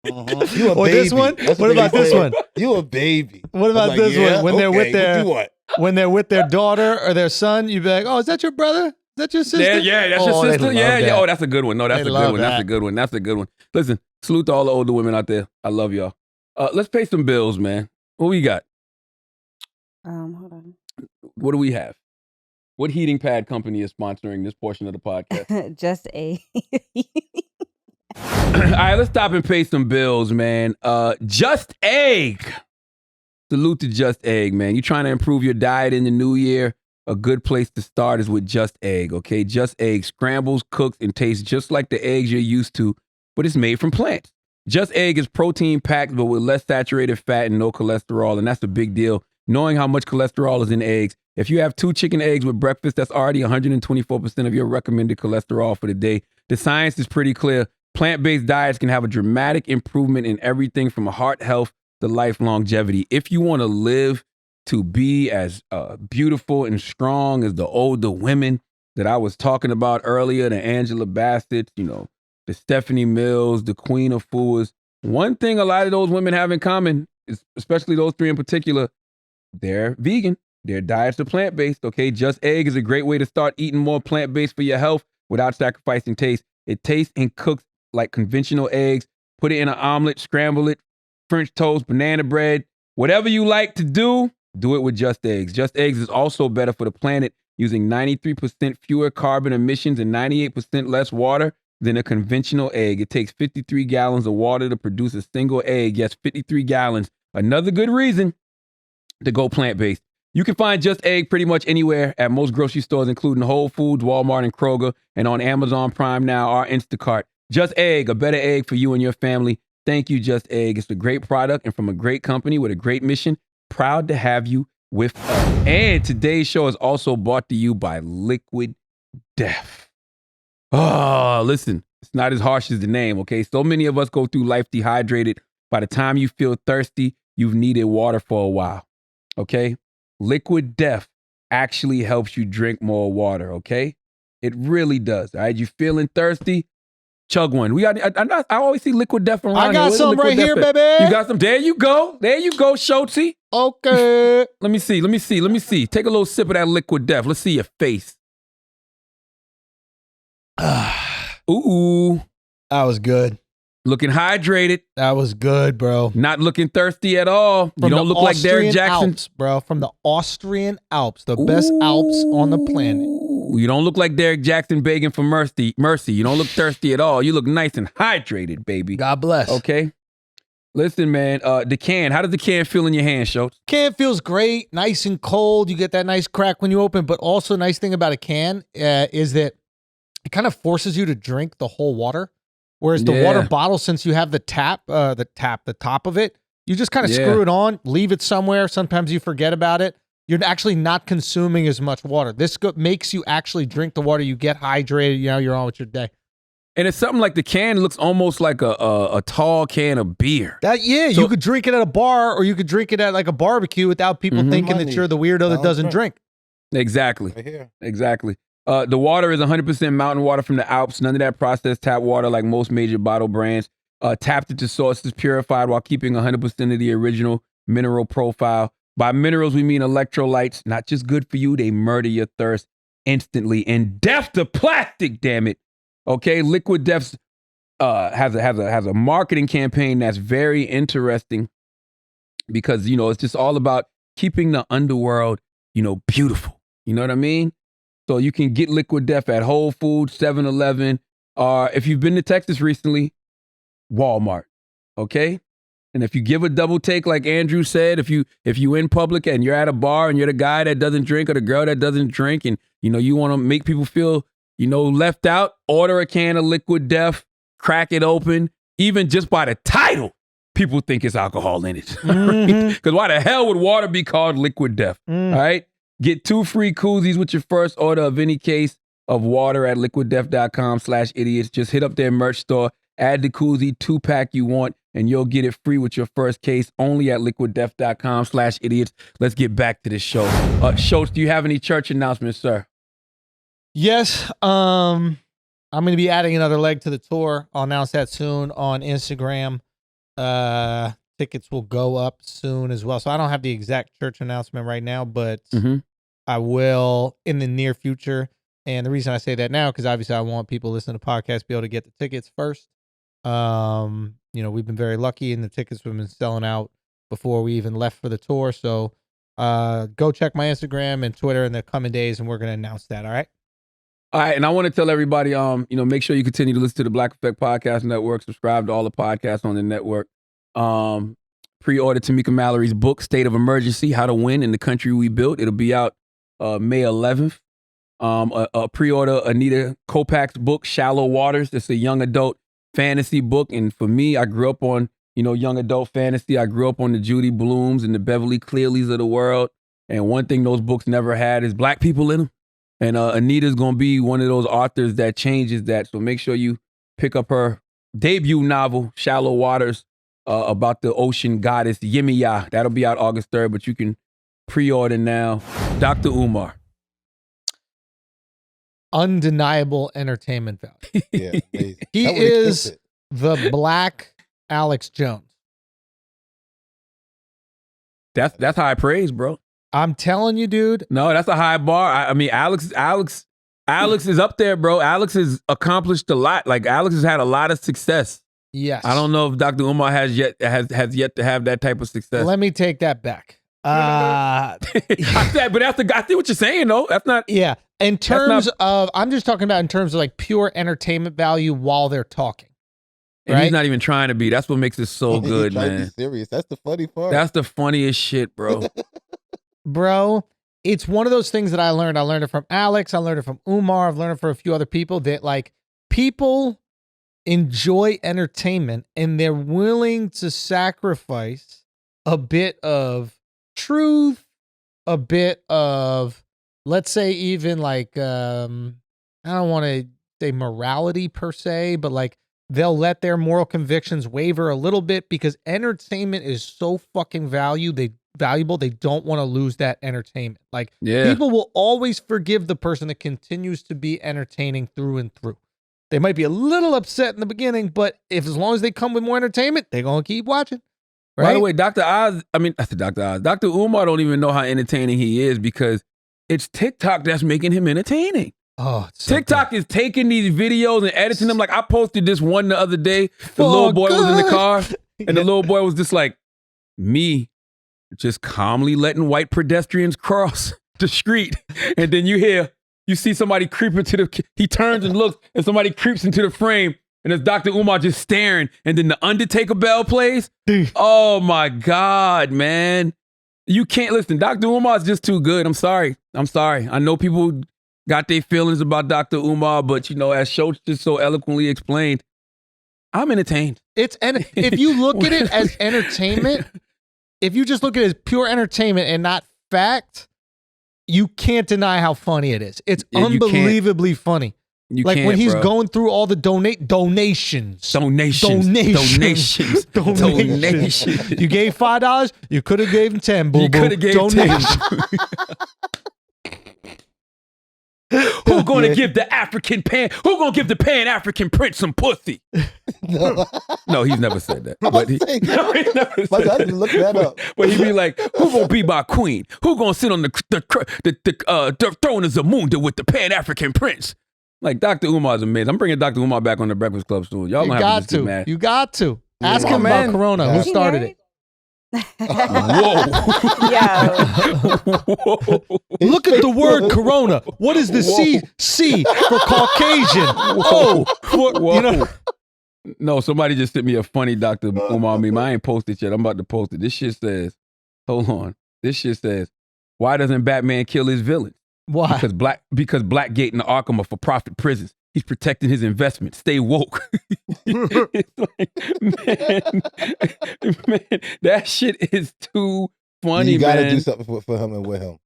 You a baby. This one? What about this one? You a baby. What about this one? When they're with their daughter or their son, you be like, oh, is that your brother? Is that your sister? Yeah, that's your sister. Yeah. Oh, that's a good one. No, that's a good one. That's a good one. That's a good one. Listen, salute to all the older women out there. I love y'all. Let's pay some bills, man. What we got? Hold on. What do we have? What heating pad company is sponsoring this portion of the podcast? Just Egg. All right, let's stop and pay some bills, man. Just Egg. Salute to Just Egg, man. You trying to improve your diet in the new year? A good place to start is with Just Egg, okay? Just Egg scrambles, cooks, and tastes just like the eggs you're used to, but it's made from plants. Just Egg is protein-packed, but with less saturated fat and no cholesterol, and that's a big deal. Knowing how much cholesterol is in eggs, if you have 2 chicken eggs with breakfast, that's already 124% of your recommended cholesterol for the day. The science is pretty clear. Plant-based diets can have a dramatic improvement in everything from heart health to life longevity. If you want to live to be as beautiful and strong as the older women that I was talking about earlier, the Angela Bassett, the Stephanie Mills, the Queen of Foods, one thing a lot of those women have in common, especially those 3 in particular, they're vegan. Their diets are plant-based, okay? Just Egg is a great way to start eating more plant-based for your health without sacrificing taste. It tastes and cooks like conventional eggs. Put it in an omelet, scramble it, French toast, banana bread. Whatever you like to do it with Just Eggs. Just Eggs is also better for the planet, using 93% fewer carbon emissions and 98% less water than a conventional egg. It takes 53 gallons of water to produce a single egg. Yes, 53 gallons. Another good reason to go plant-based. You can find Just Egg pretty much anywhere at most grocery stores, including Whole Foods, Walmart, and Kroger, and on Amazon Prime Now or Instacart. Just Egg, a better egg for you and your family. Thank you, Just Egg. It's a great product and from a great company with a great mission. Proud to have you with us. And today's show is also brought to you by Liquid Death. Oh, listen, it's not as harsh as the name, okay? So many of us go through life dehydrated. By the time you feel thirsty, you've needed water for a while, okay? Liquid Death actually helps you drink more water, okay? It really does, all right? You feeling thirsty? Chug one. I always see Liquid Death around. I got some right here, baby. You got some? There you go, Schultzy. Okay. Let me see. Take a little sip of that Liquid Death. Let's see your face. Ooh. That was good. Looking hydrated. That was good, bro. Not looking thirsty at all. From you don't look like Derek Jackson. Alps, bro. From the Austrian Alps, the best Alps on the planet. You don't look like Derek Jackson begging for mercy. You don't look thirsty at all. You look nice and hydrated, baby. God bless. Okay. Listen, man, the can. How does the can feel in your hand, Schultz? Can feels great, nice and cold. You get that nice crack when you open. But also, nice thing about a can is that it kind of forces you to drink the whole water. Whereas the water bottle, since you have the top of it, you just kind of screw it on, leave it somewhere. Sometimes you forget about it. You're actually not consuming as much water. This makes you actually drink the water. You get hydrated. You're on with your day. And it's something like the can looks almost like a tall can of beer. You could drink it at a bar or you could drink it at like a barbecue without people thinking that you're the weirdo that doesn't drink. Exactly. Right here. Exactly. The water is 100% mountain water from the Alps. None of that processed tap water like most major bottle brands. Tapped into sources, purified while keeping 100% of the original mineral profile. By minerals, we mean electrolytes. Not just good for you, they murder your thirst instantly. And death to plastic, damn it. Okay, Liquid Death has a marketing campaign that's very interesting because, you know, it's just all about keeping the underworld, you know, beautiful. You know what I mean? So you can get Liquid Death at Whole Foods, 7-Eleven, or if you've been to Texas recently, Walmart. Okay? And if you give a double take, like Andrew said, if you in public and you're at a bar and you're the guy that doesn't drink or the girl that doesn't drink, and you know you want to make people feel, you know, left out, order a can of Liquid Death, crack it open. Even just by the title, people think it's alcohol in it. Because why the hell would water be called Liquid Death? All right. Get 2 free koozies with your first order of any case of water at liquiddeath.com/idiots. Just hit up their merch store, add the koozie 2-pack you want, and you'll get it free with your first case only at liquiddeath.com/idiots. Let's get back to the show. Schulz, do you have any church announcements, sir? Yes. I'm going to be adding another leg to the tour. I'll announce that soon on Instagram. Tickets will go up soon as well. So I don't have the exact church announcement right now, but I will in the near future. And the reason I say that now, because obviously I want people listening to podcasts to be able to get the tickets first. You know, we've been very lucky and the tickets have been selling out before we even left for the tour. So go check my Instagram and Twitter in the coming days, and we're going to announce that. All right. All right, and I want to tell everybody, you know, make sure you continue to listen to the Black Effect Podcast Network. Subscribe to all the podcasts on the network. Pre-order Tamika Mallory's book, State of Emergency: How to Win in the Country We Built. It'll be out May 11th. Pre-order Anita Kopac's book, Shallow Waters. It's a young adult fantasy book, and for me, I grew up on, you know, young adult fantasy. I grew up on the Judy Blooms and the Beverly Clearlys of the world, and one thing those books never had is black people in them. And Anita's going to be one of those authors that changes that. So make sure you pick up her debut novel, Shallow Waters, about the ocean goddess Yemiya. That'll be out August 3rd, but you can pre-order now. Dr. Umar. Undeniable entertainment value. Yeah, amazing. He is the Black Alex Jones. That's high praise, bro. I'm telling you, dude. No, that's a high bar. I mean, Alex is up there, bro. Alex has accomplished a lot. Like, Alex has had a lot of success. Yes. I don't know if Dr. Umar has yet to have that type of success. Let me take that back. I see what you're saying, though. That's not. Yeah. In terms of, I'm just talking about in terms of like pure entertainment value while they're talking. And he's not even trying to be. That's what makes it so good, man. To be serious. That's the funny part. That's the funniest shit, bro. Bro, it's one of those things that I learned. I learned it from Alex. I learned it from Umar. I've learned it from a few other people that, like, people enjoy entertainment and they're willing to sacrifice a bit of truth, a bit of, let's say, even like, I don't want to say morality per se, but like they'll let their moral convictions waver a little bit because entertainment is so fucking valuable. They don't want to lose that entertainment. Like, people will always forgive the person that continues to be entertaining through and through. They might be a little upset in the beginning, but as long as they come with more entertainment, they're going to keep watching. Right? By the way, Dr. Umar don't even know how entertaining he is because it's TikTok that's making him entertaining. Oh, so TikTok is taking these videos and editing them. Like, I posted this one the other day. The little boy was in the car and the little boy was just like, me just calmly letting white pedestrians cross the street. And then you see somebody creep into he turns and looks and somebody creeps into the frame and it's Dr. Umar just staring. And then the Undertaker bell plays. Oh my God, man. You can't listen. Dr. Umar is just too good. I'm sorry. I know people got their feelings about Dr. Umar, but you know, as Schulz just so eloquently explained, I'm entertained. If you look at it as entertainment, if you just look at it as pure entertainment and not fact, you can't deny how funny it is. It's unbelievably funny. Like when he's going through all the donations. You gave $5, you could have gave him 10, boo. You could have gave 10. Who gonna give the African who gonna give the Pan-African prince some pussy? No, he's never said that. But he's never said that. Look that up. But he'd be like, who gonna be my queen? Who gonna sit on the throne of Zamunda with the Pan-African prince? Like, Dr. Umar's amazing. I'm bringing Dr. Umar back on the Breakfast Club soon. Y'all gonna have to get mad. You got to. Ask Yeah, him man. about Corona. Who started it? Whoa. Whoa. Look at the word Corona. What is the C for Caucasian? Whoa. Whoa. You know? No, somebody just sent me a funny Dr. Umar meme. I ain't posted yet. I'm about to post it. This shit says, hold on. This shit says, why doesn't Batman kill his villains? Why? Because Blackgate and Arkham are for-profit prisons. He's protecting his investment. Stay woke. It's like, man, that shit is too funny, You gotta man. do something for him and with him.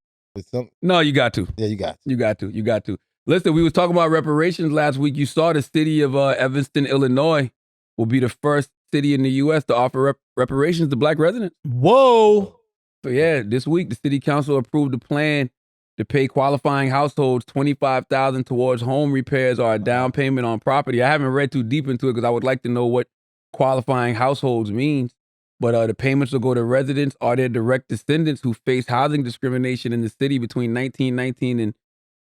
No, you got to. Yeah, you got to. You got to. Listen, we was talking about reparations last week. You saw the city of Evanston, Illinois will be the first city in the U.S. to offer reparations to black residents. Whoa. So yeah, this week the city council approved a plan to pay qualifying households $25,000 towards home repairs or a down payment on property. I haven't read too deep into it because I would like to know what qualifying households means. But the payments will go to residents or their direct descendants who faced housing discrimination in the city between 1919 and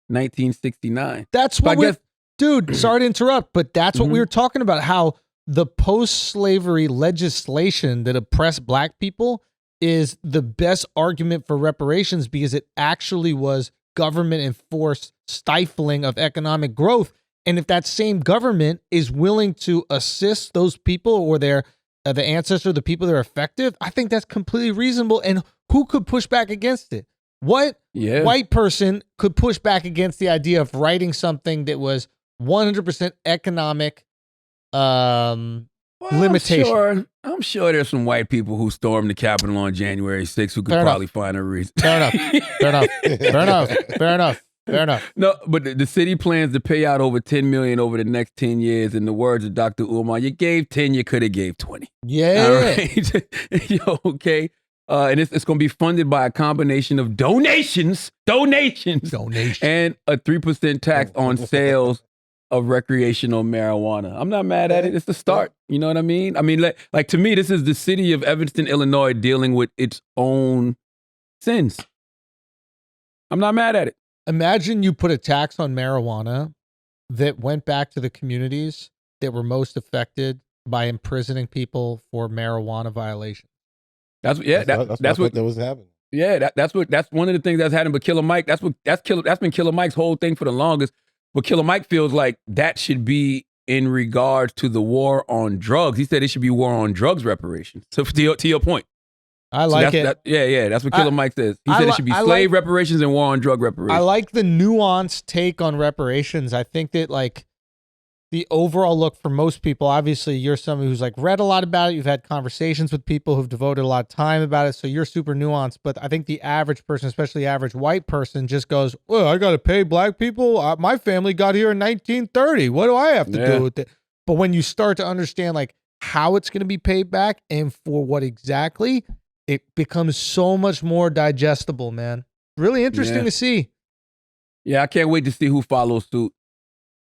1969. That's what dude, sorry to interrupt, but that's what we were talking about, how the post-slavery legislation that oppressed black people is the best argument for reparations because it actually was government-enforced stifling of economic growth. And if that same government is willing to assist those people or the ancestors, the people that are affected, I think that's completely reasonable. And who could push back against it? What white person could push back against the idea of writing something that was 100% economic limitation? I'm sure there's some white people who stormed the Capitol on January 6th who could probably find a reason. Fair enough. No, but the city plans to pay out over $10 million over the next 10 years. In the words of Dr. Umar, you gave 10, you could have gave 20. Yeah. All right. Yo, okay. And it's going to be funded by a combination of donations, and a 3% tax on sales of recreational marijuana. I'm not mad at it. It's the start. You know what I mean? I mean, like to me, this is the city of Evanston, Illinois, dealing with its own sins. I'm not mad at it. Imagine you put a tax on marijuana that went back to the communities that were most affected by imprisoning people for marijuana violations. That's what was happening. Yeah, that's one of the things that's happening. But Killer Mike, that's been Killer Mike's whole thing for the longest. But Killer Mike feels like that should be in regards to the war on drugs. He said it should be war on drugs reparations. So to your point. I like it. That's what Killer Mike says. He said it should be slave reparations and war on drug reparations. I like the nuanced take on reparations. I think that like the overall look for most people, obviously you're somebody who's like read a lot about it. You've had conversations with people who've devoted a lot of time about it. So you're super nuanced. But I think the average person, especially the average white person, just goes, well, I got to pay black people. My family got here in 1930. What do I have to do with it? But when you start to understand like how it's going to be paid back and for what exactly, it becomes so much more digestible, man. Really interesting to see. Yeah, I can't wait to see who follows suit.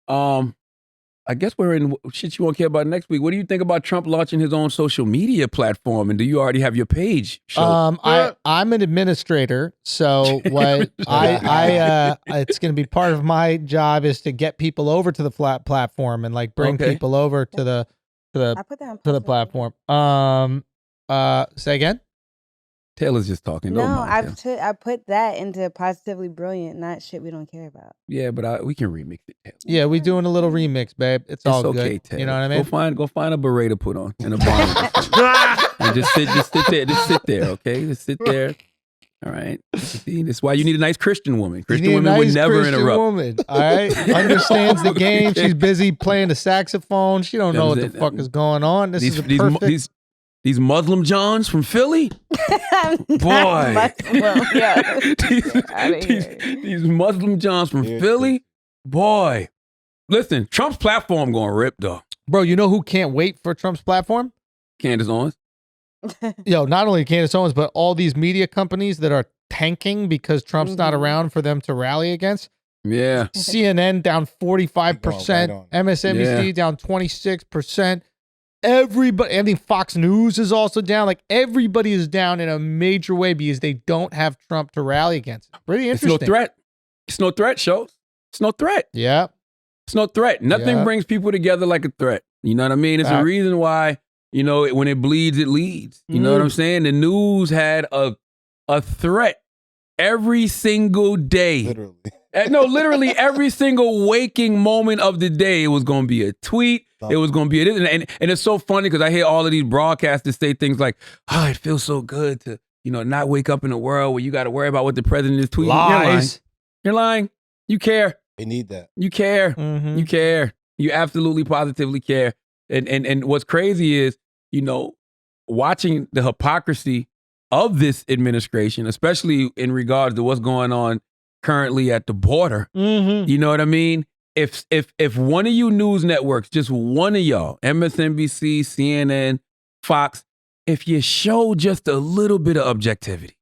I guess we're in shit you won't care about next week. What do you think about Trump launching his own social media platform? And do you already have your page? I'm an administrator, so what it's going to be part of my job is to get people over to the platform and like bring people over to the platform. Say again. Taylor's just talking. No, I put that into Positively Brilliant, not shit we don't care about. Yeah, but we can remix it, Taylor. Yeah, we doing a little remix, babe. It's all okay, good. Taylor. You know what I mean? Go find a beret to put on and a bonnet. And just sit there, okay? Just sit there. All right. See, that's why you need a nice Christian woman. Christian women would never interrupt. Woman, all right, understands the game. She's busy playing the saxophone. She don't know what the fuck is going on. This is a perfect. These Muslim Johns from Philly? Boy. These Muslim Johns from Philly? Boy. Listen, Trump's platform going to rip, though. Bro, you know who can't wait for Trump's platform? Candace Owens. Yo, not only Candace Owens, but all these media companies that are tanking because Trump's not around for them to rally against. Yeah. CNN down 45%. MSNBC down 26%. Everybody, I mean, Fox News is also down. Like, everybody is down in a major way because they don't have Trump to rally against. Pretty interesting. It's no threat. It's no threat, Schulz. It's no threat. Yeah. It's no threat. Nothing brings people together like a threat. You know what I mean? It's a reason why, you know, when it bleeds, it leads. You know what I'm saying? The news had a threat every single day. Literally. No, literally every single waking moment of the day, it was going to be a tweet. It was going to be and it's so funny because I hear all of these broadcasters say things like, "Oh, it feels so good to, you know, not wake up in a world where you got to worry about what the president is tweeting." Lies. You're lying. You care. They need that. You care. Mm-hmm. You care. You absolutely, positively care. And what's crazy is, you know, watching the hypocrisy of this administration, especially in regards to what's going on currently at the border. Mm-hmm. You know what I mean? If one of you news networks, just one of y'all, MSNBC, CNN, Fox, if you show just a little bit of objectivity,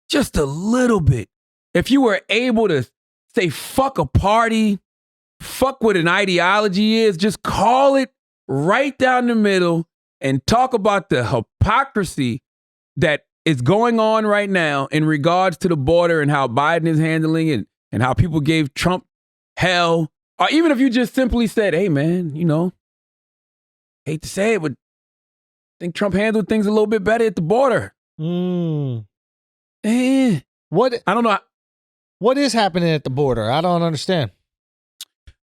just a little bit, if you were able to say fuck a party, fuck what an ideology is, just call it right down the middle and talk about the hypocrisy that is going on right now in regards to the border and how Biden is handling it and how people gave Trump hell. Or even if you just simply said, "Hey, man, you know, hate to say it, but I think Trump handled things a little bit better at the border." What? I don't know. What is happening at the border? I don't understand.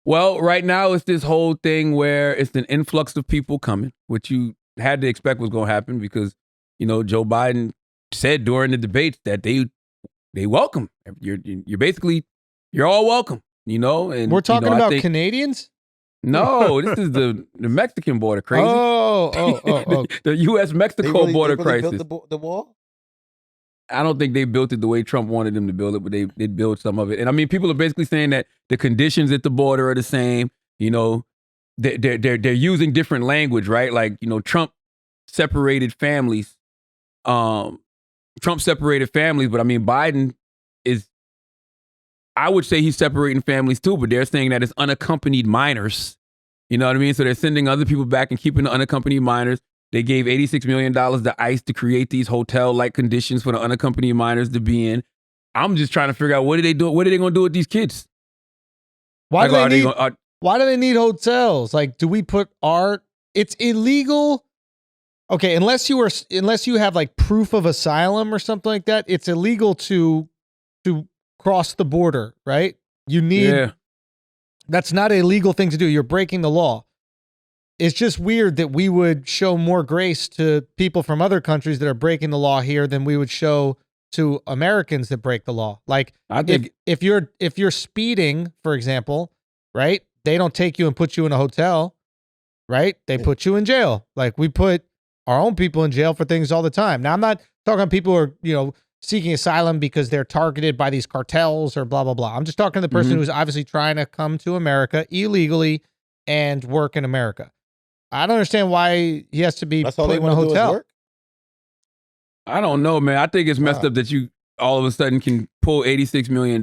Well, right now it's this whole thing where it's an influx of people coming, which you had to expect was going to happen because, you know, Joe Biden said during the debates that they welcome. You're basically, you're all welcome, you know. And we're talking you know, about Canadians? No, this is the Mexican border, crazy. Oh. The U.S.-Mexico border crisis. Built the wall? I don't think they built it the way Trump wanted them to build it, but they built some of it. And I mean, people are basically saying that the conditions at the border are the same. You know, they're using different language, right? Like, you know, Trump separated families. But I mean, Biden is, I would say he's separating families too, but they're saying that it's unaccompanied minors. You know what I mean? So they're sending other people back and keeping the unaccompanied minors. They gave $86 million to ICE to create these hotel-like conditions for the unaccompanied minors to be in. I'm just trying to figure out what are they going to do with these kids? Why do they need hotels? Like, do we put art? It's illegal. Okay, unless you have like proof of asylum or something like that, it's illegal to cross the border, right? You need. That's not a legal thing to do. You're breaking the law. It's just weird that we would show more grace to people from other countries that are breaking the law here than we would show to Americans that break the law. Like, I think if you're speeding, for example, right? They don't take you and put you in a hotel, right? They put you in jail. Like, we put our own people in jail for things all the time. Now, I'm not talking about people who are, you know, seeking asylum because they're targeted by these cartels or blah, blah, blah. I'm just talking to the person who's obviously trying to come to America illegally and work in America. I don't understand why he has to be put in a hotel. I don't know, man. I think it's messed up that you all of a sudden can pull $86 million,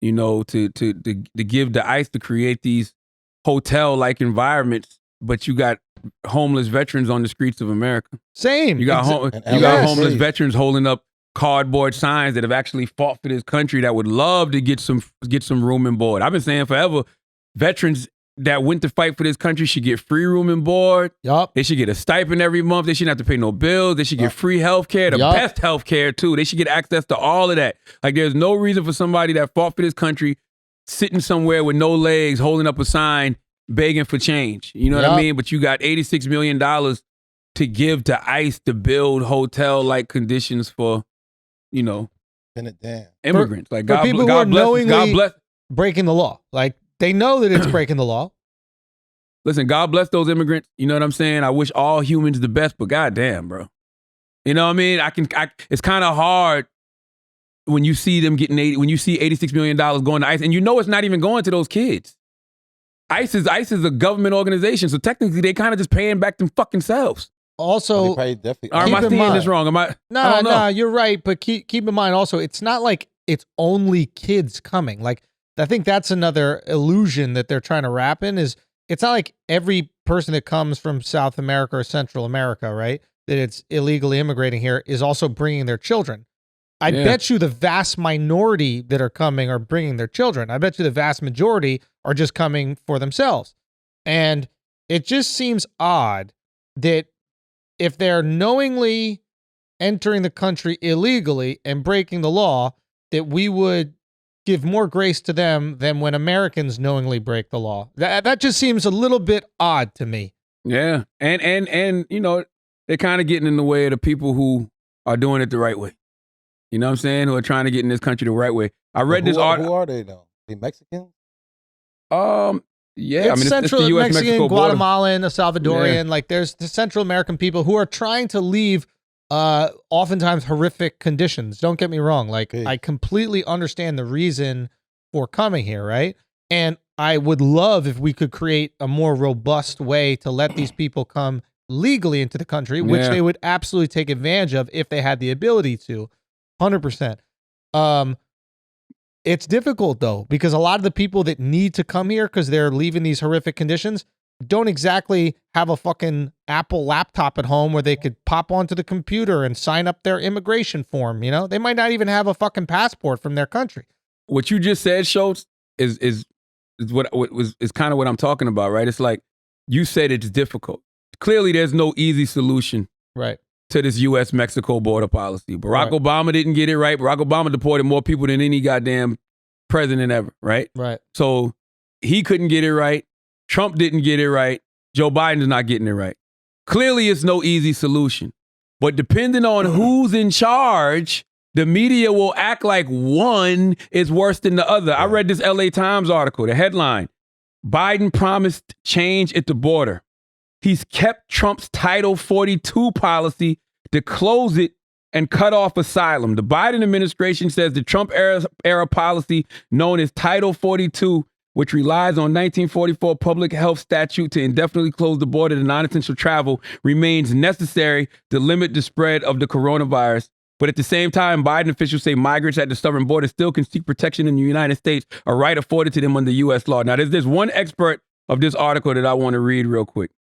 you know, to give the ICE to create these hotel-like environments, but you got homeless veterans on the streets of America. Same. You got homeless veterans holding up cardboard signs that have actually fought for this country that would love to get some room and board. I've been saying forever, veterans that went to fight for this country should get free room and board. Yup. They should get a stipend every month. They shouldn't have to pay no bills. They should get free health care, the best health care too. They should get access to all of that. Like, there's no reason for somebody that fought for this country sitting somewhere with no legs, holding up a sign, begging for change. You know what I mean? But you got $86 million to give to ICE to build hotel-like conditions for, you know, immigrants. Like, God bless. Breaking the law. Like, they know that it's breaking the law. Listen, God bless those immigrants. You know what I'm saying? I wish all humans the best, but goddamn, bro. You know what I mean? It's kind of hard when you see them getting when you see $86 million going to ICE, and you know it's not even going to those kids. ICE is a government organization, so technically they kind of just paying back them fucking selves. Also, am I seeing this wrong? No, you're right. But keep in mind also, it's not like it's only kids coming. Like, I think that's another illusion that they're trying to wrap in is it's not like every person that comes from South America or Central America, right, that it's illegally immigrating here is also bringing their children. I bet you the vast minority that are coming are bringing their children. I bet you the vast majority are just coming for themselves. And it just seems odd that if they're knowingly entering the country illegally and breaking the law, that we would give more grace to them than when Americans knowingly break the law. That just seems a little bit odd to me. Yeah. And you know, they're kind of getting in the way of the people who are doing it the right way. You know what I'm saying? Who are trying to get in this country the right way. I read this article. Who are they though? They Mexicans? Yeah, it's Central it's the US Mexican, Mexico border. Guatemalan, Salvadorian. Yeah. Like there's the Central American people who are trying to leave oftentimes horrific conditions. Don't get me wrong. Like I completely understand the reason for coming here, right? And I would love if we could create a more robust way to let these people come legally into the country, which they would absolutely take advantage of if they had the ability to. 100%. It's difficult though, because a lot of the people that need to come here because they're leaving these horrific conditions don't exactly have a fucking Apple laptop at home where they could pop onto the computer and sign up their immigration form. You know, they might not even have a fucking passport from their country. What you just said, Schulz, is kind of what I'm talking about, right? It's like you said it's difficult. Clearly, there's no easy solution, right, to this U.S.-Mexico border policy. Barack Obama didn't get it right. Barack Obama deported more people than any goddamn president ever, right? Right. So he couldn't get it right. Trump didn't get it right. Joe Biden's not getting it right. Clearly, it's no easy solution. But depending on who's in charge, the media will act like one is worse than the other. I read this LA Times article, the headline, Biden promised change at the border. He's kept Trump's Title 42 policy to close it and cut off asylum. The Biden administration says the Trump era policy known as Title 42, which relies on 1944 public health statute to indefinitely close the border to non-essential travel, remains necessary to limit the spread of the coronavirus. But at the same time, Biden officials say migrants at the southern border still can seek protection in the United States, a right afforded to them under U.S. law. Now, there's one expert of this article that I want to read real quick.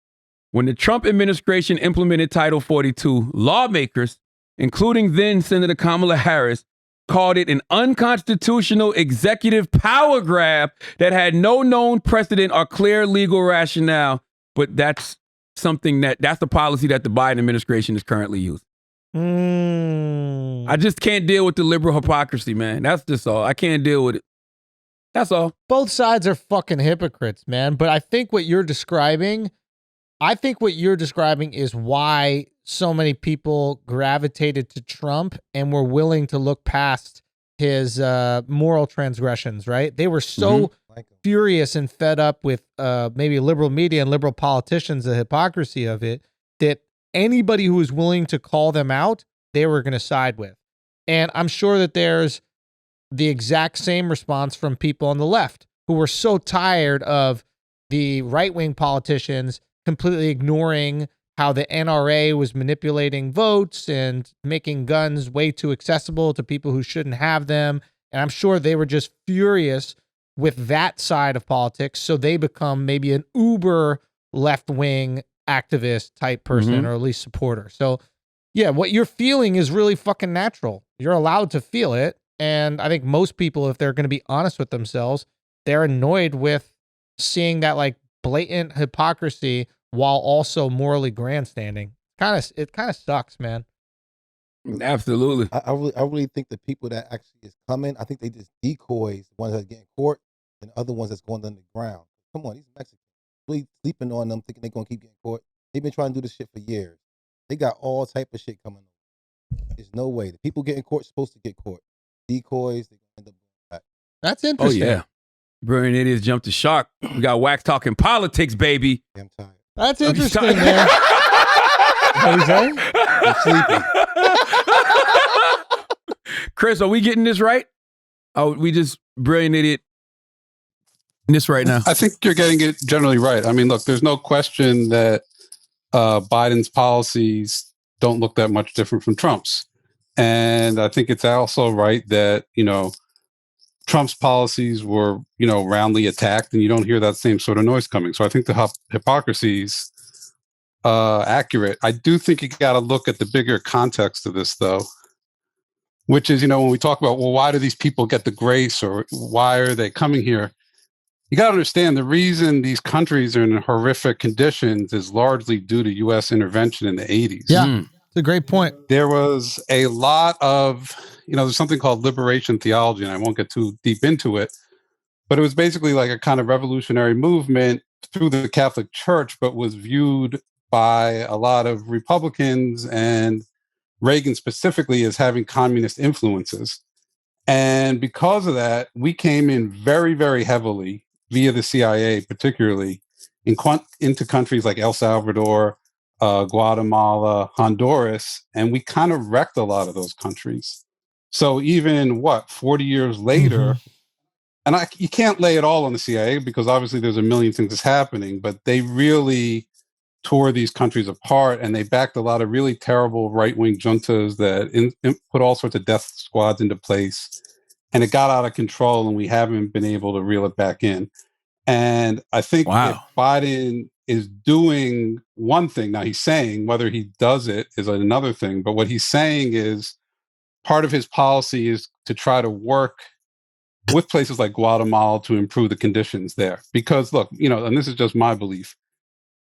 When the Trump administration implemented Title 42, lawmakers, including then Senator Kamala Harris, called it an unconstitutional executive power grab that had no known precedent or clear legal rationale. But that's that's the policy that the Biden administration is currently using. I just can't deal with the liberal hypocrisy, man. That's just all. I can't deal with it. That's all. Both sides are fucking hypocrites, man. But I think what you're describing is why so many people gravitated to Trump and were willing to look past his moral transgressions, right? They were so furious and fed up with maybe liberal media and liberal politicians, the hypocrisy of it, that anybody who was willing to call them out, they were going to side with. And I'm sure that there's the exact same response from people on the left who were so tired of the right-wing politicians completely ignoring how the NRA was manipulating votes and making guns way too accessible to people who shouldn't have them. And I'm sure they were just furious with that side of politics. So they become maybe an uber left-wing activist type person, or at least supporter. So yeah, what you're feeling is really fucking natural. You're allowed to feel it. And I think most people, if they're going to be honest with themselves, they're annoyed with seeing that like blatant hypocrisy while also morally grandstanding. It kind of sucks, man. Absolutely. I really think the people that actually is coming, I think they just decoys the ones that are getting caught and the other ones that's going underground. Come on, these Mexicans really sleeping on them, thinking they're gonna keep getting caught. They've been trying to do this shit for years. They got all type of shit coming on. There's no way the people getting caught are supposed to get caught. Decoys, they end up back. That's interesting. Oh yeah. Brilliant idiots jumped the shark. We got wax talking politics, baby. Yeah, I'm tired. That's interesting, man. What was that? I'm sleepy. Chris, are we getting this right? Oh, we just brilliant idiot this right now. I think you're getting it generally right. I mean, look, there's no question that Biden's policies don't look that much different from Trump's. And I think it's also right that, Trump's policies were, roundly attacked, and you don't hear that same sort of noise coming. So I think the hypocrisy's accurate. I do think you got to look at the bigger context of this, though, which is, when we talk about, well, why do these people get the grace, or why are they coming here? You got to understand the reason these countries are in horrific conditions is largely due to U.S. intervention in the 80s. Yeah, it's a great point. There was a lot of, there's something called liberation theology, and I won't get too deep into it, but it was basically like a kind of revolutionary movement through the Catholic Church, but was viewed by a lot of Republicans and Reagan specifically as having communist influences. And because of that, we came in very, very heavily via the CIA, particularly into countries like El Salvador, Guatemala, Honduras, and we kind of wrecked a lot of those countries. So even 40 years later, and you can't lay it all on the CIA because obviously there's a million things that's happening, but they really tore these countries apart, and they backed a lot of really terrible right-wing juntas that put all sorts of death squads into place, and it got out of control, and we haven't been able to reel it back in. And I think if Biden is doing one thing, now he's saying whether he does it is another thing, but what he's saying is part of his policy is to try to work with places like Guatemala to improve the conditions there. Because look, and this is just my belief,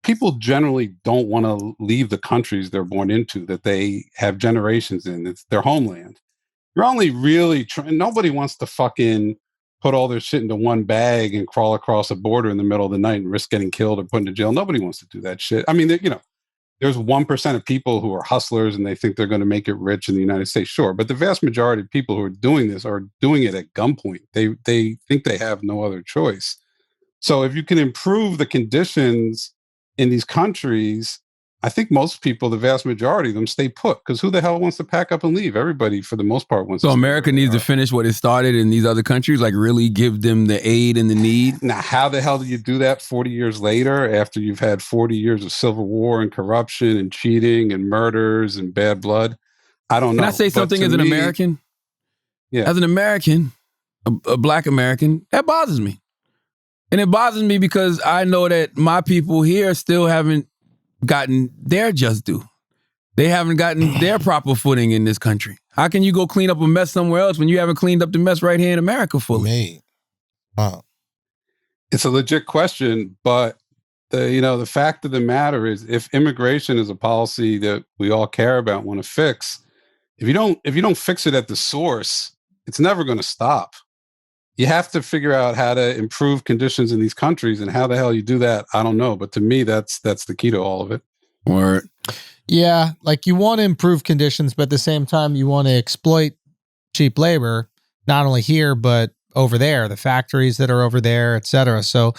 people generally don't want to leave the countries they're born into, that they have generations in. It's their homeland. You're only really nobody wants to fucking put all their shit into one bag and crawl across a border in the middle of the night and risk getting killed or put into jail. Nobody wants to do that shit. I mean, there's 1% of people who are hustlers and they think they're going to make it rich in the United States. Sure. But the vast majority of people who are doing this are doing it at gunpoint. They think they have no other choice. So if you can improve the conditions in these countries, I think most people, the vast majority of them, stay put, because who the hell wants to pack up and leave? Everybody, for the most part, wants to. So America needs to finish what it started in these other countries, like really give them the aid and the need. Now, how the hell do you do that 40 years later, after you've had 40 years of civil war and corruption and cheating and murders and bad blood? I don't know. Can I say something as an American? Yeah. As an American, a Black American, that bothers me. And it bothers me because I know that my people here still haven't gotten their just due. They haven't gotten their proper footing in this country. How can you go clean up a mess somewhere else when you haven't cleaned up the mess right here in America fully? Wow. It's a legit question, but the fact of the matter is, if immigration is a policy that we all care about, want to fix, if you don't fix it at the source, it's never going to stop. You have to figure out how to improve conditions in these countries, and how the hell you do that, I don't know. But to me, that's the key to all of it. Word. Yeah, like you want to improve conditions, but at the same time, you want to exploit cheap labor, not only here, but over there, the factories that are over there, et cetera. So,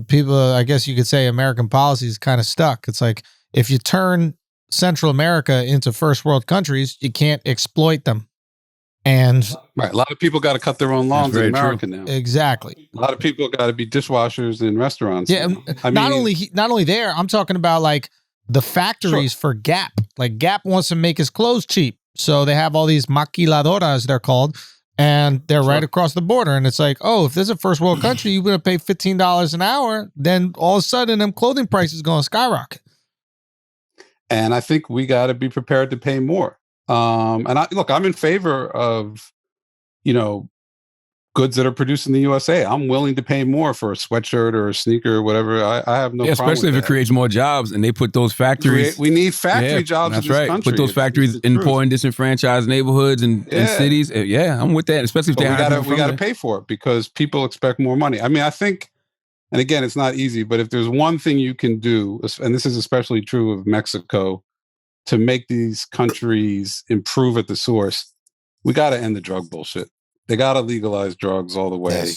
people, I guess you could say American policy is kind of stuck. It's like, if you turn Central America into first world countries, you can't exploit them. And right, a lot of people got to cut their own lawns in America now. Exactly. A lot of people got to be dishwashers in restaurants. Yeah, not only there. I'm talking about like the factories for Gap. Like Gap wants to make his clothes cheap, so they have all these maquiladoras, they're called, and they're right across the border. And it's like, oh, if there's a first world country, you're going to pay $15 an hour, then all of a sudden, them clothing prices going to skyrocket. And I think we got to be prepared to pay more. I'm in favor of, goods that are produced in the USA. I'm willing to pay more for a sweatshirt or a sneaker or whatever. I have no problem especially with if it creates more jobs and they put those factories. We need factory jobs in this country. Put those factories in poor and disenfranchised neighborhoods and cities. Yeah, I'm with that, especially if we got to pay for it because people expect more money. I mean, I think, and again, it's not easy, but if there's one thing you can do, and this is especially true of Mexico, to make these countries improve at the source, we got to end the drug bullshit. They got to legalize drugs all the way,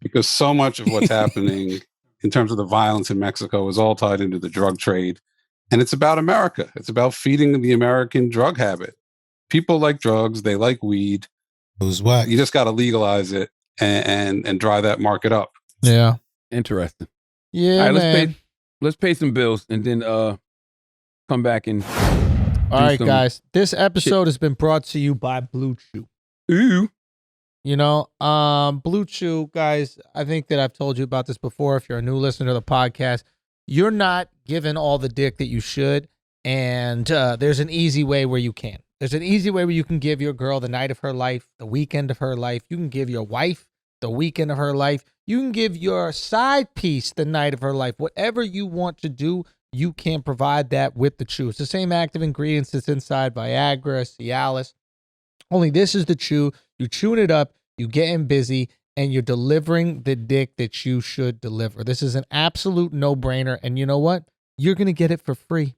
because so much of what's happening in terms of the violence in Mexico is all tied into the drug trade. And it's about America. It's about feeding the American drug habit. People like drugs. They like weed. You just got to legalize it and dry that market up. Yeah. Interesting. Yeah, all right, let's pay some bills and then come back and... All right, guys. This episode has been brought to you by Blue Chew. Ooh. You know, Blue Chew, guys, I think that I've told you about this before. If you're a new listener to the podcast, you're not given all the dick that you should. And there's an easy way where you can. There's an easy way where you can give your girl the night of her life, the weekend of her life. You can give your wife the weekend of her life. You can give your side piece the night of her life. Whatever you want to do, you can provide that with the chew. It's the same active ingredients that's inside Viagra, Cialis. Only this is the chew. You chewing it up, you getting busy, and you're delivering the dick that you should deliver. This is an absolute no-brainer. And you know what? You're going to get it for free.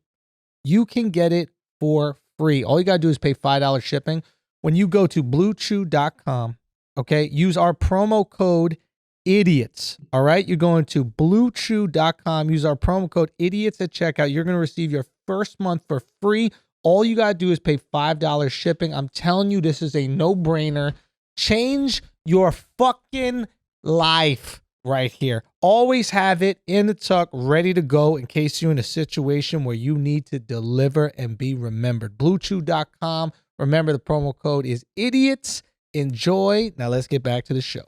You can get it for free. All you got to do is pay $5 shipping. When you go to bluechew.com, okay, use our promo code IDIOTS. All right, you're going to bluechew.com, use our promo code IDIOTS at checkout. You're going to receive your first month for free. All you got to do is pay $5 shipping. I'm telling you, this is a no-brainer. Change your fucking life right here. Always have it in the tuck, ready to go in case you're in a situation where you need to deliver and be remembered. Bluechew.com. Remember, the promo code is IDIOTS. Enjoy. Now let's get back to the show.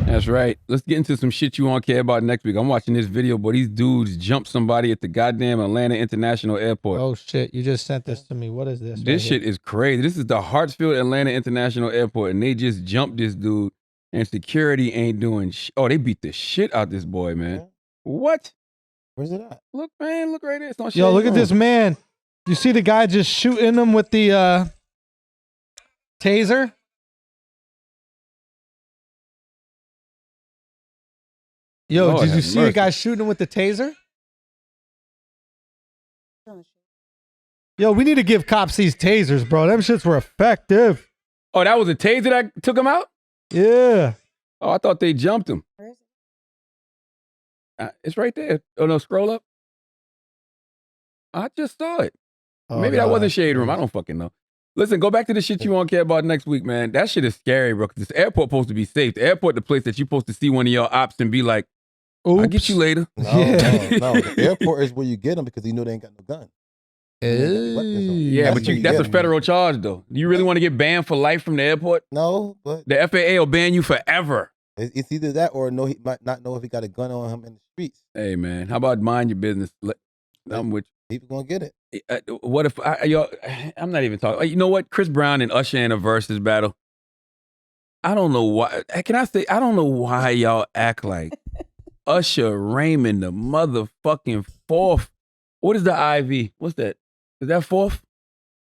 That's right. Let's get into some shit you won't care about next week. I'm watching this video, but these dudes jumped somebody at the goddamn Atlanta International Airport. Oh, shit. You just sent this to me. What is this? This shit is crazy. This is the Hartsfield Atlanta International Airport, and they just jumped this dude, and security ain't doing shit. Oh, they beat the shit out this boy, man. Yeah. What? Where's it at? Look, man. Look right there. It's on Yo, look at this man. You see the guy just shooting him with the taser? Yo, Lord, did you see mercy. the guy shooting him with the taser? Yo, we need to give cops these tasers, bro. Them shits were effective. Oh, that was a taser that took him out? Yeah. Oh, I thought they jumped him. Where is It's right there. Oh, no, scroll up. I just saw it. Oh, Maybe that wasn't Shade Room. I don't fucking know. Listen, go back to the shit you won't care about next week, man. That shit is scary, bro, because this airport supposed to be safe. The airport, the place that you're supposed to see one of your ops and be like, oops. I'll get you later. No. The airport is where you get them because you know they ain't got no gun. Yeah, but that's a federal charge, though. Do you really want to get banned for life from the airport? No, but the FAA will ban you forever. It's either that or no, he might not know if he got a gun on him in the streets. Hey, man, how about mind your business? I'm with you. People gonna get it. What if I'm not even talking? You know what? Chris Brown and Usher in a versus battle. I don't know why. Can I say? I don't know why y'all act like Usher Raymond the motherfucking fourth. What is the IV? What's that? Is that fourth?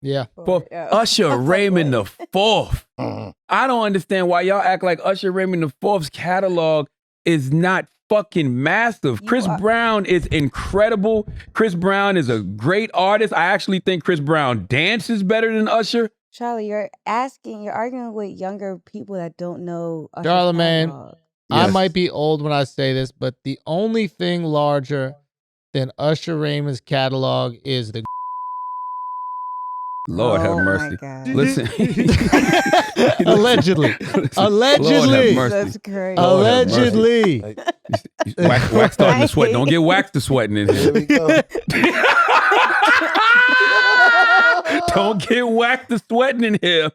Yeah. Fourth. Usher Raymond the fourth. I don't understand why y'all act like Usher Raymond the fourth's catalog is not fucking massive. Chris Brown is incredible. Chris Brown is a great artist. I actually think Chris Brown dances better than Usher. Charlie, you're arguing with younger people that don't know Usher's Charlamagne, catalog. I might be old when I say this, but the only thing larger than Usher Raymond's catalog is the Lord have mercy. Listen. Allegedly. Allegedly. That's crazy. Allegedly. Wax starting to sweat. Don't get waxed to sweating in here. Here we go. Don't get whacked to sweating in here.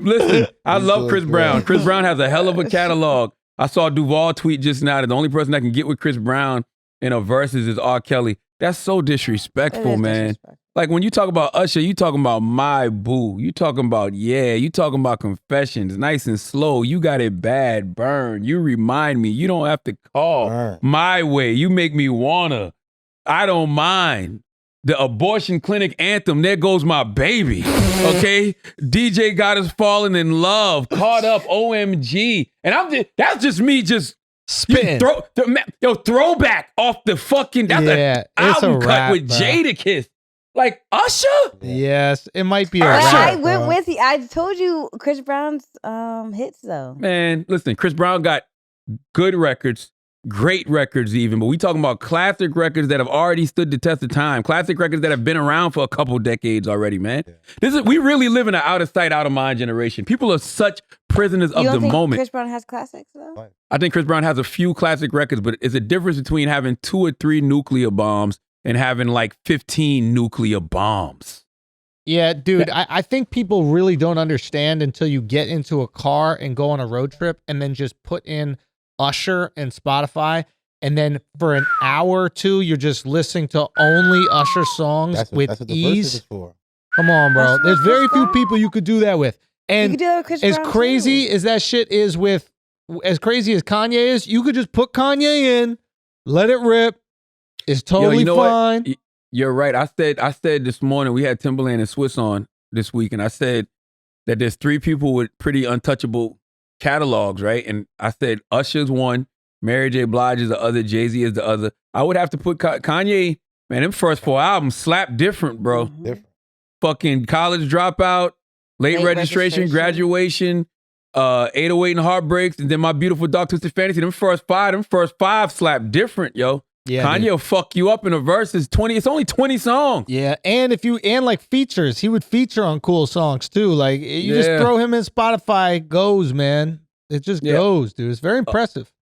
Listen, I love Chris Brown. Chris Brown has a hell of a catalog. I saw Duval tweet just now that the only person that can get with Chris Brown in a versus is R. Kelly. That's so disrespectful, man. Disrespectful. Like when you talk about Usher, you talking about My Boo. You talking about you talking about Confessions, Nice and Slow. You got it bad, Burn. You remind me. You don't have to call My Way. You make me wanna. I don't mind. The abortion clinic anthem, There Goes My Baby. Okay? DJ got us falling in love, Caught Up, OMG. And that's just me just spitting. Throwback off the fucking, that's an album cut with Jadakiss. Like Usher? Yes, it might be. I went with you. I told you Chris Brown's hits though. Man, listen, Chris Brown got good records, great records even, but we talking about classic records that have already stood the test of time. Classic records that have been around for a couple decades already, man. Yeah. We really live in an out of sight, out of mind generation. People are such prisoners of the moment. Chris Brown has classics though? I think Chris Brown has a few classic records, but it's a difference between having 2 or 3 nuclear bombs and having like 15 nuclear bombs. Yeah, dude, I think people really don't understand until you get into a car and go on a road trip and then just put in Usher and Spotify. And then for an hour or two, you're just listening to only Usher songs with that's what the ease. verses is for. Come on, bro. There's very few people you could do that with. And you could do that with Chris as Brown crazy too. as that shit is with, as crazy as Kanye is, you could just put Kanye in, let it rip. It's totally fine. What? You're right. I said this morning, we had Timberland and Swiss on this week, and I said that there's 3 people with pretty untouchable catalogs, right? And I said Usher's one, Mary J. Blige is the other, Jay-Z is the other. I would have to put Kanye, man, them first 4 albums slap different, bro. Different. Fucking College Dropout, Late registration, Graduation, 808 and Heartbreaks, and then My Beautiful Dark Twisted Fantasy. Them first five slap different, yo. Yeah, Kanye will fuck you up in a verse. It's only 20 songs. Yeah, and like features, he would feature on cool songs too. Like you just throw him in Spotify, goes, man. It just goes, dude. It's very impressive.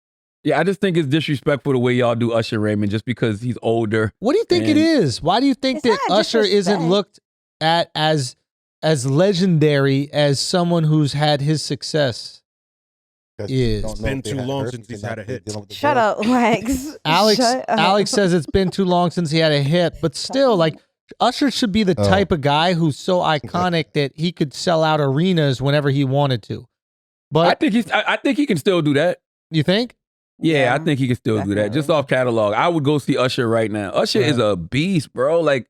Yeah, I just think it's disrespectful the way y'all do Usher Raymond just because he's older. What do you think it is? Why do you think that Usher isn't looked at as legendary as someone who's had his success? It's been too long since he's had a hit. Shut up, Lex. Alex says it's been too long since he had a hit, but still, like, Usher should be the type of guy who's so iconic that he could sell out arenas whenever he wanted to. But I think he can still do that. You think? Yeah, I think he can still do that. Just off catalog, I would go see Usher right now. Usher is a beast, bro. Like,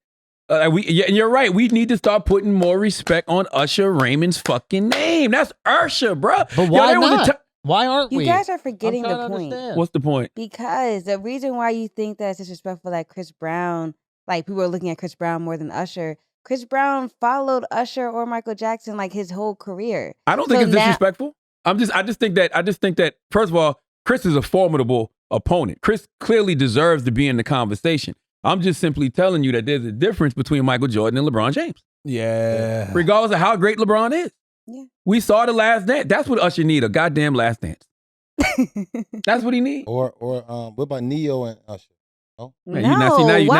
and you're right. We need to start putting more respect on Usher Raymond's fucking name. That's Usher, bro. But why not? Why aren't we? You guys are forgetting the point. What's the point? Because the reason why you think that it's disrespectful that Chris Brown, like people are looking at Chris Brown more than Usher. Chris Brown followed Usher or Michael Jackson like his whole career. I don't think it's disrespectful. I just think that first of all, Chris is a formidable opponent. Chris clearly deserves to be in the conversation. I'm just simply telling you that there's a difference between Michael Jordan and LeBron James. Yeah. Regardless of how great LeBron is. Yeah. We saw the Last Dance. That's what Usher need, a goddamn Last Dance. That's what he need. Or what about Neo and Usher? No. Man, are you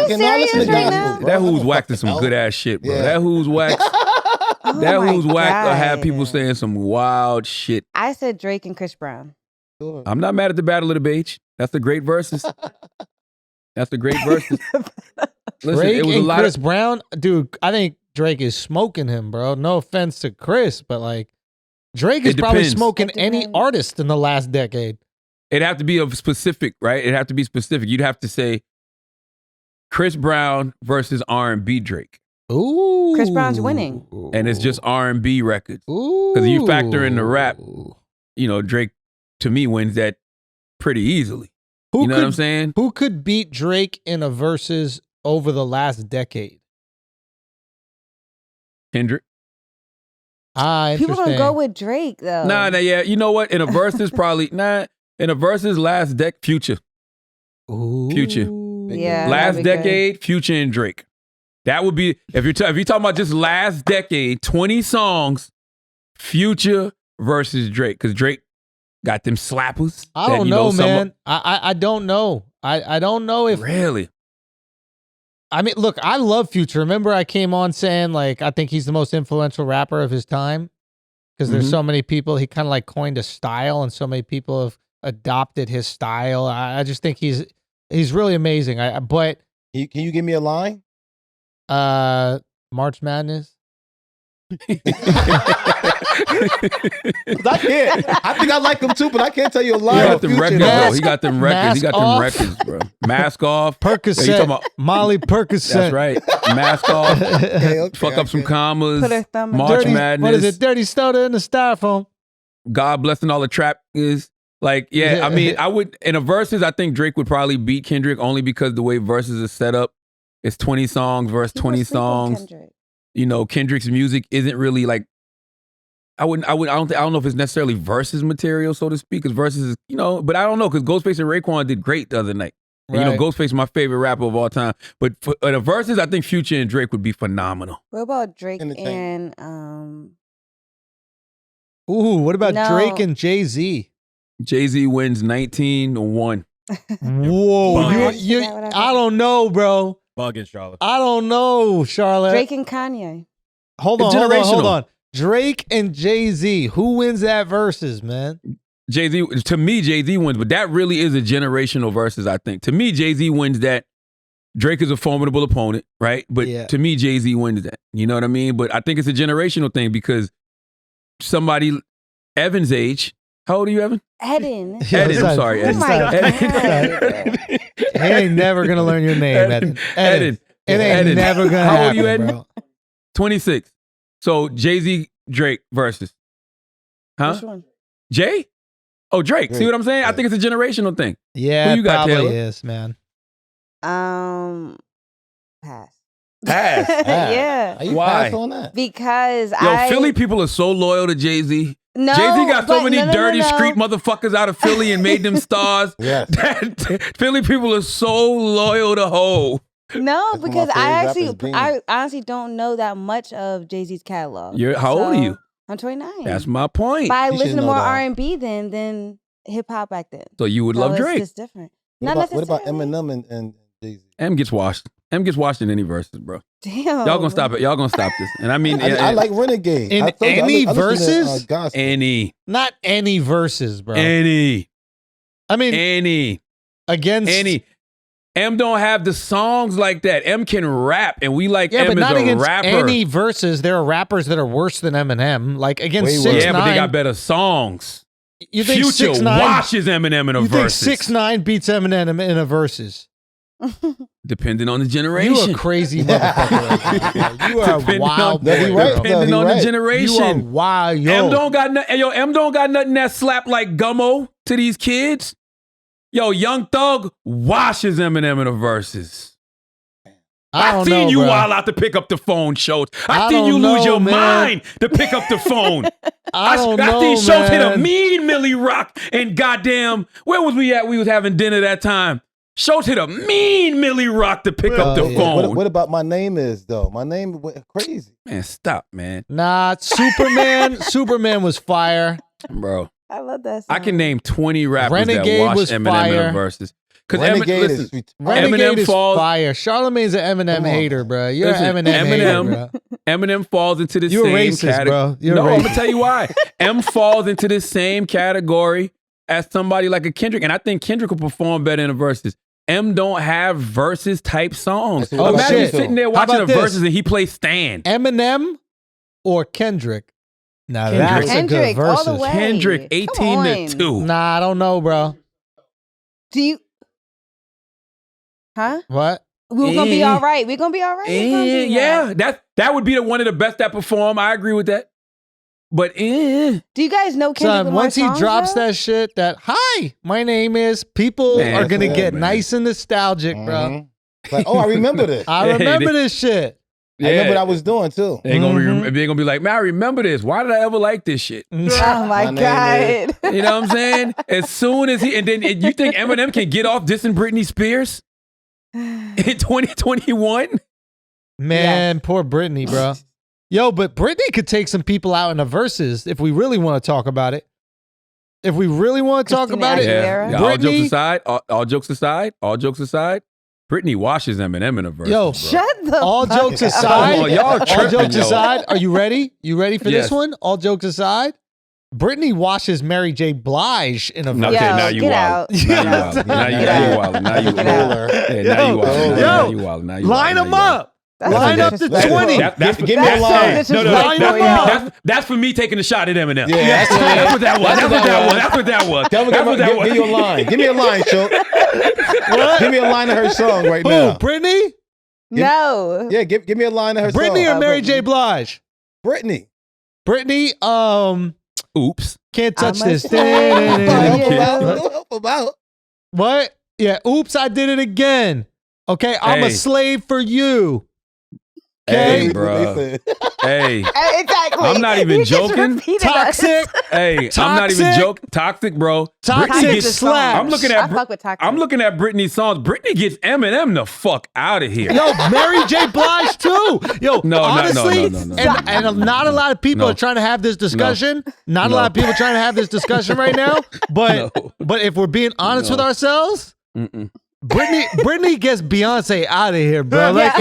serious right now? That Who's Wax is some good ass shit, bro. Yeah. That Who's Wax. That Who's Wax will have people God. saying some wild shit. I said Drake and Chris Brown. Sure. I'm not mad at the Battle of the Beach. That's the great verses. That's the great verses. Listen, Drake it was and a lot Chris of Brown, dude. I think Drake is smoking him, bro. No offense to Chris, but like Drake is probably depends. smoking any artist in the last decade. It'd have to be of specific, right? It'd have to be specific. You'd have to say Chris Brown versus R&B Drake. Ooh. Chris Brown's winning. And it's just R&B records. Ooh. Because you factor in the rap, Drake, to me, wins that pretty easily. You know what I'm saying? Who could beat Drake in a versus over the last decade? Kendrick. People gonna go with Drake though. Nah, yeah. You know what? In a versus, probably in a versus last Future. Ooh. Future. Yeah. Last decade, Future and Drake. That would be if you're talking about just last decade, 20 songs, Future versus Drake, because Drake got them slappers. I don't know, man. I don't know. I don't know if really. I mean, look, I love Future. Remember, I came on saying like I think he's the most influential rapper of his time because there's so many people. He kind of like coined a style, and so many people have adopted his style. I just think he's really amazing. But can you give me a line? March Madness. I can't. I think I like him too, but I can't tell you a line. He got them records, though. He got them records. He got them records, bro. Mask Off. Percocet. Yeah, about, Molly Percocet. That's right. Mask Off. Okay, Fuck up some commas. Put her thumb in March Dirty, Madness. What is it? Dirty Soda in the styrofoam. God blessing all the trap is. Like, yeah, I mean, I would, in a versus, I think Drake would probably beat Kendrick only because the way verses is set up. It's 20 songs versus 20 songs. Kendrick's music isn't really like, I don't know if it's necessarily versus material, so to speak, because versus is, but I don't know, because Ghostface and Raekwon did great the other night. Right. And, Ghostface is my favorite rapper of all time. But for a versus, I think Future and Drake would be phenomenal. What about Drake and what about Drake and Jay-Z? Jay-Z wins 19-1. Whoa, I don't know, bro. bugging, Charlotte. I don't know, Charlotte. Drake and Kanye. Hold on. Drake and Jay-Z. Who wins that versus, man? Jay-Z, to me, Jay-Z wins, but that really is a generational versus, I think. To me, Jay-Z wins that. Drake is a formidable opponent, right? But to me, Jay-Z wins that. You know what I mean? But I think it's a generational thing because somebody Evan's age. How old are you, Evan? Eden. Eden, I'm sorry. Oh my God. He ain't never going to learn your name, Eden. Eden. It ain't never going to happen, How old are you, Eden? bro. 26. So Jay-Z, Drake versus. Huh? Which one? Jay? Oh, Drake. See what I'm saying? I think it's a generational thing. Yeah, Who you got, probably Taylor? is, man. Pass. Pass. Yeah. How you Why? pass on that? Because Philly people are so loyal to Jay-Z. No, Jay-Z got so but many no. dirty street motherfuckers out of Philly and made them stars. Yes. That Philly people are so loyal to Ho. No, That's one of because my I favorite rappers, I honestly don't know that much of Jay-Z's catalog. How old are you? I'm 29. That's my point. But I You should listen to know more that. R&B than hip hop back then. So you would love it's Drake. just different. What Not about necessarily. Eminem and Jay-Z? M gets washed. M gets washed in any verses, bro. Damn. Y'all gonna stop it. Y'all gonna stop this. And I mean, I like Renegade. In I told you, any I listen to, verses? gospel. any, Not any verses, bro. any, I mean, any. against M don't have the songs like that. M can rap, and we like yeah, M but as not a against rapper. any verses. There are rappers that are worse than Eminem. Like against Way 6 worse. Yeah, 9 but they got better songs. You think Future 6 9 washes Eminem in a You think verses. 6 9 beats Eminem in a verses? Depending on the generation. You a crazy motherfucker. Right you are a Depending wild on, No, he boy. right. bro. depending he on right. the You are generation. wild, yo. M don't got nothing that slap like Gummo to these kids. Yo, Young Thug washes Eminem in the verses. I don't seen know, you bro. wild out to pick up the phone, Schultz. I I seen you don't lose know, your man. mind to pick up the phone. I don't I know, seen Schultz hit a man. mean Millie Rock and goddamn, where was we at? We was having dinner that time. Schultz hit a mean Millie Rock to pick up the Yeah. phone. What about My Name Is, though? My Name went crazy. Man, stop, man. Nah, Superman. Superman was fire. Bro. I love that song. I can name 20 rappers Renegade that wash was Eminem in fire. the verses. Because Renegade is Renegade is falls. fire. Charlamagne's an Eminem Come on. hater, bro. You're Listen, an Eminem hater, bro. Eminem falls into the You're same racist, category. bro. You're No, I'm racist. gonna tell you why. M falls into the same category as somebody like a Kendrick, and I think Kendrick will perform better in the verses. M don't have verses type songs. That's what Imagine shit. sitting there How watching about the this? verses and he plays Stan. Eminem or Kendrick? Now Kendrick. that's a Kendrick, good all versus. the way. Kendrick, Come 18 on. to 2. Nah, I don't know, bro. Do you? Huh? What? We're gonna be all right. We're gonna be all right. We're gonna be Yeah, that would be the one of the best that perform. I agree with that. But Do you guys know Kendrick Son, Lamar once he songs, drops though? that shit, that hi, my name is. People Man, are gonna that's get it, man. nice and nostalgic, bro. Mhm. Like, oh, I remember this. I Hey, remember they- this shit. I remember what I was doing, too. They're gonna, Mhm. they gonna be like, man, I remember this. Why did I ever like this shit? Oh my My name God. You know what I'm saying? As soon as and then you think Eminem can get off dissing Britney Spears in 2021? Man, poor Britney, bro. Yo, but Britney could take some people out in the verses if we really want to talk about it. If we really want to talk Christina about it, Aguilera. Yeah, all jokes Britney- aside, all jokes aside, Britney washes Eminem in a verse. Yo, Shut the all fuck jokes up. aside, Come on, y'all all tripping, jokes yo. aside, are you ready? You ready for Yes. this one? All jokes aside, Britney washes Mary J. Blige in a No, verse. okay, Yo, now you get wild. out. Now you Get wild. out. Now you Get out. wild. Now you Get wild. out. Yeah, now you wild. Now Yo, you wild. Now you line wild. them up. That's Line so up to disrespectful. 20. That's Give me a That's so line. disrespectful. Line them up. That's for me taking a shot at Eminem. Yeah, That's what that was. That's what that was. That's what that was. Tell me, That's what that was. give you a line. Give me a line, Chuck. Give me a line of her song right Who? now. Britney? No. Yeah, give me a line of her song. Britney or Mary J. Blige? Britney. Britney, Oops. can't touch I'm a this. slave for Help you. him out. Help him out. What? Yeah. Oops, I did it again. Okay, I'm a Hey. slave for you. Hey, Okay. bro. They said- Hey. Exactly. I'm not even You just joking. repeated us. Toxic. Hey, I'm not even Toxic. joking. Toxic, bro. Toxic Britney Toxic gets, is song. slaps. I'm looking at I fuck with Toxic. I'm looking at Britney's songs. Britney gets Eminem the fuck out of here. Yo, Mary J. Blige too. Yo, No, honestly, no. and not a lot of people No. are trying to have this discussion. Not a No. lot of people trying to have this discussion right now. But No. but if we're being honest No. with ourselves, Mm-mm. Britney gets Beyonce out of here, bro. Like,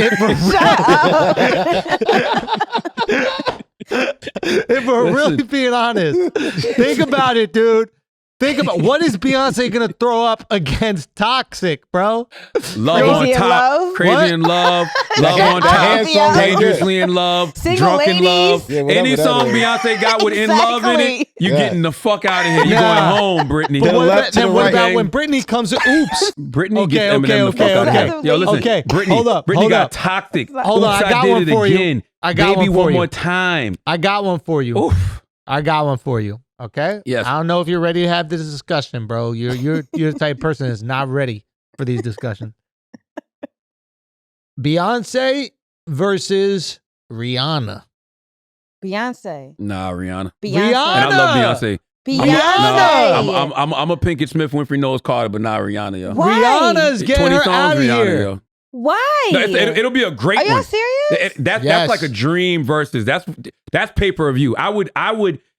if we're really being honest, think about it, dude. Think about what is Beyonce gonna throw up against Toxic, bro? Love on top, crazy in love, love on top, dangerously in love, drunk in love. Yeah, any song Beyonce got with in love in it, you getting the fuck out of here. You going home, Brittany. But what about when Brittany comes? Oops, Brittany gets Eminem the fuck out of here. Yo, listen, Brittany, hold up, Brittany got Toxic. Hold on, I got one for you. I got Baby, one for one you. more time. I got one for you. Oof. I got one for you. Okay. Yes. I don't know if you're ready to have this discussion, bro. You're the type of person that's not ready for these discussions. Beyonce versus Rihanna. Beyonce. Nah, Rihanna. Rihanna. And I love Beyonce. Beyonce. I'm a Pinkett Smith, Winfrey Knowles Carter, but not Rihanna, yo. Why? Rihanna's getting her out of Rihanna, here. Yo. Why? No, it'll be a great one. Are y'all one. serious? That's like a dream versus. That's pay-per-view. I would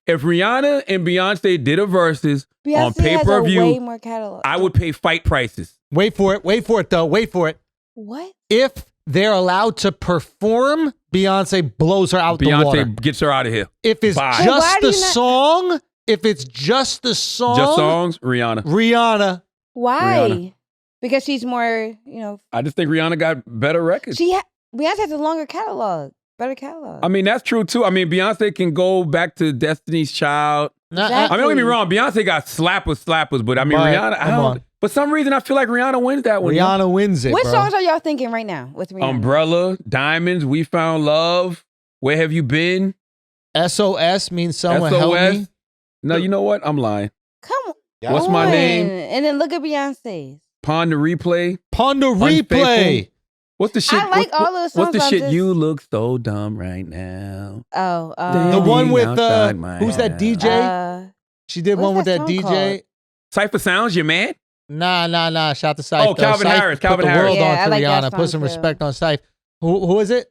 if Rihanna and Beyonce did a versus on pay-per-view. Way more catalog. I would pay fight prices. Wait for it though. Wait for it. What? If they're allowed to perform, Beyonce blows her out the water. Beyonce gets her out of here. If it's just the song, just songs, Rihanna. Rihanna. Why? Rihanna. Because she's more, I just think Rihanna got better records. Beyonce has a longer catalog, better catalog. I mean, that's true too. I mean, Beyonce can go back to Destiny's Child. Exactly. I mean, don't get me wrong. Beyonce got slappers, but I mean, Rihanna. For some reason, I feel like Rihanna wins that one. Rihanna wins it. What bro. songs are y'all thinking right now with Rihanna? Umbrella, Diamonds, We Found Love, Where Have You Been? SOS means someone help me. No, you know what? I'm lying. Come on. What's my name? And then look at Beyonce's. Ponder Replay. Unfaithful. What's the shit? I like all those songs. What's the shit? You look so dumb right now. Oh, the one with who's that DJ? She did one with that DJ. Called? Cypher Sounds, your man? Nah. Shout to Cypher. Oh, Calvin Harris. Put the world on to like Rihanna. Put some respect on Cypher. Who is it?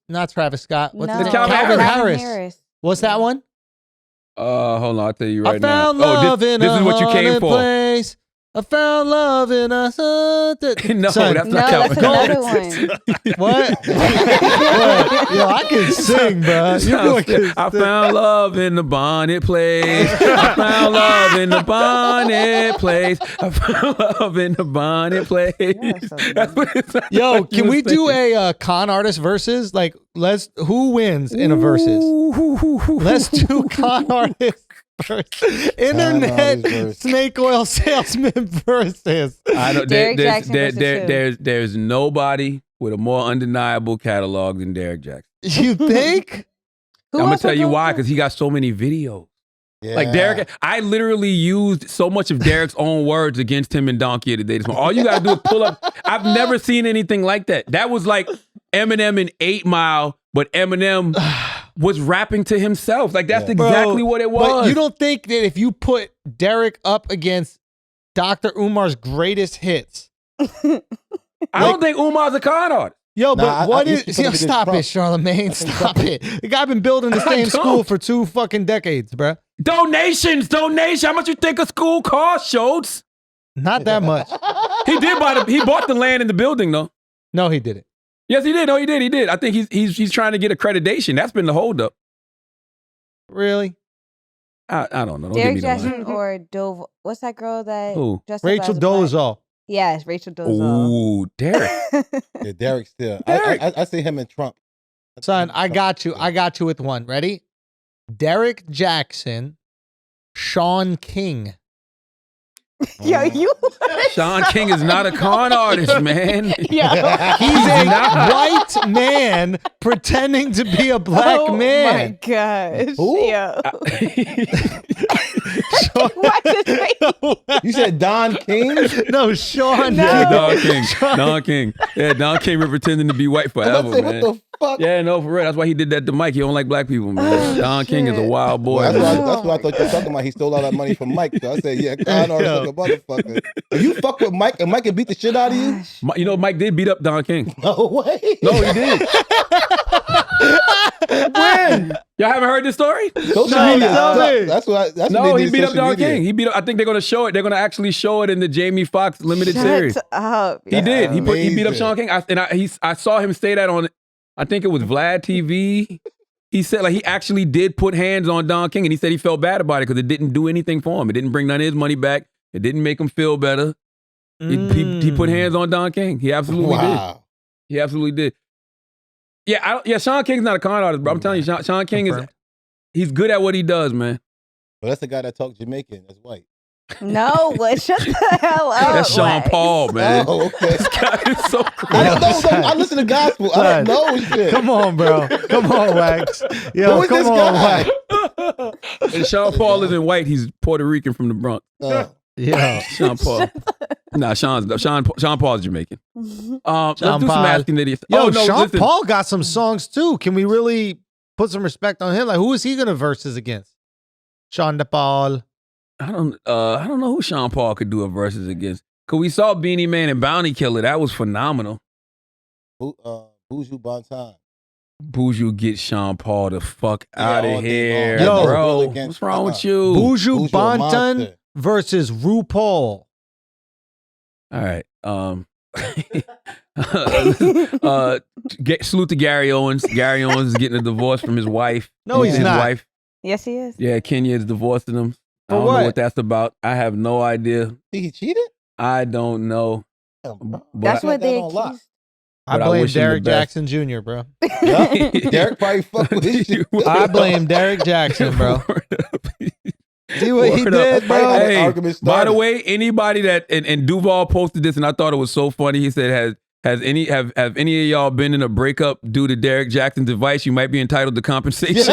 Not Travis Scott. What's no, Calvin Harris. What's that one? Hold on, I'll tell you right now. I found love in this a is what you came for. place. I found love in a No, Son, that's not Calvin another Harris. one. What? Yo, I can sing, bro. I found love in the bonnet place. I found love in the bonnet place. I found love in the bonnet place. That's what it sounds Yo, like can we do a con artist versus? Like, who wins in a versus? Let's do con artist versus internet snake oil salesman versus. I don't. Derek Jackson versus There's nobody with a more undeniable catalog than Derek Jackson. You think? I'm gonna tell you why, because he got so many videos. Yeah. Like Derek, I literally used so much of Derek's own words against him in Donkey today. All you gotta do is pull up. I've never seen anything like that. That was like Eminem in 8 Mile, but Eminem was rapping to himself. Like that's exactly what it was. But you don't think that if you put Derek up against Dr. Umar's greatest hits, I don't think Umar's a con artist. Yo, but what is? Stop it, Charlamagne. Stop it. The guy been building the same school for 2 fucking decades, bruh. Donation. How much you think a school costs, Schulz? Not that much. He bought the land in the building, though. No, he didn't. Yes, he did. No, he did. I think he's trying to get accreditation. That's been the holdup. Really? I don't know. Don't Derek give me the Jackson or Dove? What's that girl that? Who? Rachel Dolezal. Yes, Rachel Dolezal. Ooh, Derek. Yeah, Derek still. Derek. I see him in Trump. Son, I got you. I got you with one. Ready? Derek Jackson, Sean King. Yo, you. Sean King is not a con artist, man. Yo. He's a white man pretending to be a black man. Oh my gosh. Who? Yo. Watch his face. You said Don King? No, Sean. Don King. Yeah, Don King been pretending to be white forever, man. What the fuck? Yeah, no, for real. That's why he did that to Mike. He don't like black people, man. Don King is a wild boy. Well, that's what I thought you were talking about. He stole all that money from Mike. So I said, yeah, con artist like a motherfucker. If you fuck with Mike and Mike can beat the shit out of you? You know, Mike did beat up Don King. No way. No, he did. When? Y'all haven't heard this story? Social No, media. tell me. That's what No, they he did beat up social Don media. King. He beat up. I think they're gonna show it. They're gonna actually show it in the Jamie Foxx limited Shut series. up. He did. He beat up Amazing. Sean King. I saw him say that on. I think it was Vlad TV. He said like he actually did put hands on Don King, and he said he felt bad about it because it didn't do anything for him. It didn't bring none of his money back. It didn't make him feel better. He put hands on Don King. He absolutely did. He absolutely did. Yeah, Sean King's not a con artist, bro. I'm telling you, Sean King he's good at what he does, man. Well, that's the guy that talks Jamaican. That's white. No, what? Shut the hell up. That's Sean Wax. Paul, man. Oh, okay. This guy is so crazy. I don't know. I listen to gospel. I don't know shit. Come on, bro. Come on, Wax. Yo, Who is come this on, guy? Wax. And Sean Paul isn't white. He's Puerto Rican from the Bronx. Yeah. Sean Paul. Nah, Sean Paul's Jamaican. Let's do some Paul. asking idiots. Yo, no, Sean listen. Paul got some songs too. Can we really put some respect on him? Like, who is he gonna versus against? Sean Paul. I don't know who Sean Paul could do a versus against. Cause we saw Beanie Man and Bounty Killer. That was phenomenal. Buju Banton. Buju, get Sean Paul the fuck out all of day here, long. Yo, bro. against- What's wrong with you? Buju Buju a Banton monster. versus RuPaul. All right. Salute to Gary Owens. Gary Owens is getting a divorce from his wife. No, he's his not. wife. Yes, he is. Yeah, Kenya is divorcing him. I For don't what? know what that's about. I have no idea. Think he cheated? I don't know. But That's I what they got on lock. accused. I But I blame wish him the Derek best. Jackson Jr., bro. Yeah. Derek probably fucked with his shit. I blame Derek Jackson, bro. See what he Word did, up. bro? That Hey, argument by the started. way, anybody that and Duval posted this, and I thought it was so funny. He said, have any of y'all been in a breakup due to Derek Jackson's advice? You might be entitled to compensation.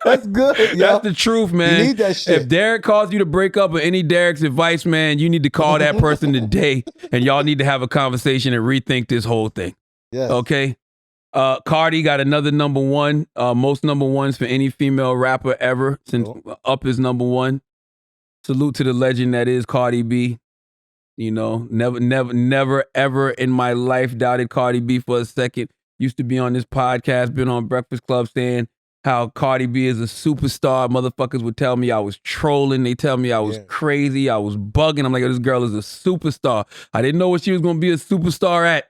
That's good. Yo. That's the truth, man. You need that shit. If Derek calls you to break up or any Derek's advice, man, you need to call that person today, and y'all need to have a conversation and rethink this whole thing. Yes. Okay. Cardi got another number one, most number ones for any female rapper ever since Up is number one. Salute to the legend that is Cardi B. You know, never, ever in my life doubted Cardi B for a second. Used to be on this podcast, been on Breakfast Club saying how Cardi B is a superstar. Motherfuckers would tell me I was trolling. They tell me I was crazy. I was bugging. I'm like, this girl is a superstar. I didn't know what she was going to be a superstar at.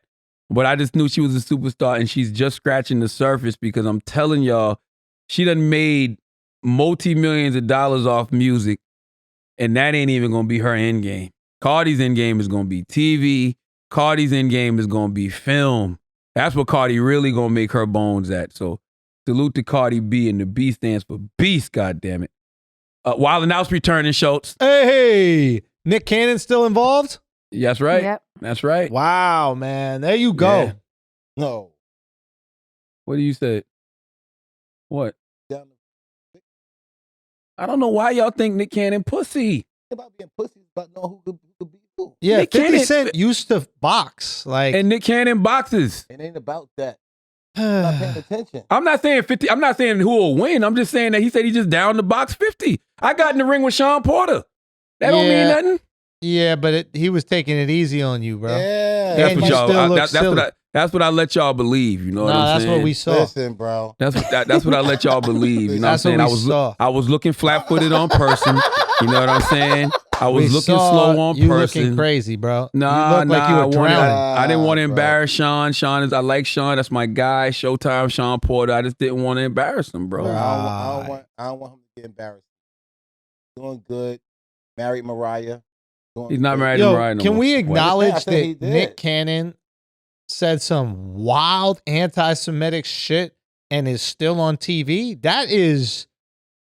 But I just knew she was a superstar, and she's just scratching the surface because I'm telling y'all, she done made multi-millions of dollars off music, and that ain't even going to be her end game. Cardi's end game is going to be TV. Cardi's end game is going to be film. That's what Cardi really going to make her bones at. So salute to Cardi B, and the B stands for Beast, goddammit. Wild 'N Out's returning, Schultz. Hey, Nick Cannon still involved? That's right. Yep. That's right. Wow, man. There you go. Yeah. No. What do you say? What? Down I don't know why y'all think Nick Cannon pussy. about being pussy, it's about knowing who could be who. Yeah, Nick 50 Cannon- Cent used to box. Like, And Nick Cannon boxes. It ain't about that. Not paying attention. I'm not saying 50. I'm not saying who will win. I'm just saying that he said he just down to box 50. I got in the ring with Sean Porter. That don't mean Yeah. nothing. yeah, but he was taking it easy on you, bro. Yeah. That's And what you y'all. still look That's silly. what I let y'all believe. You know what Nah, I'm that's saying? what we saw. Listen, bro. That's what I let y'all believe. You know That's what I'm what saying? we saw. I was looking flat-footed on person. You know what I'm saying? I was We looking saw slow on you person. looking crazy, bro. Nah, you look like you were drowning. I didn't want to Bro. embarrass Sean. I like Sean. That's my guy. Showtime, Sean Porter. I just didn't want to embarrass him, bro. I don't want him to get embarrassed. Doing good. Married Mariah. Doing He's not good. married to Yo, Mariah no can more. we I acknowledge said he that did. Nick Cannon said some wild anti-Semitic shit and is still on TV? That is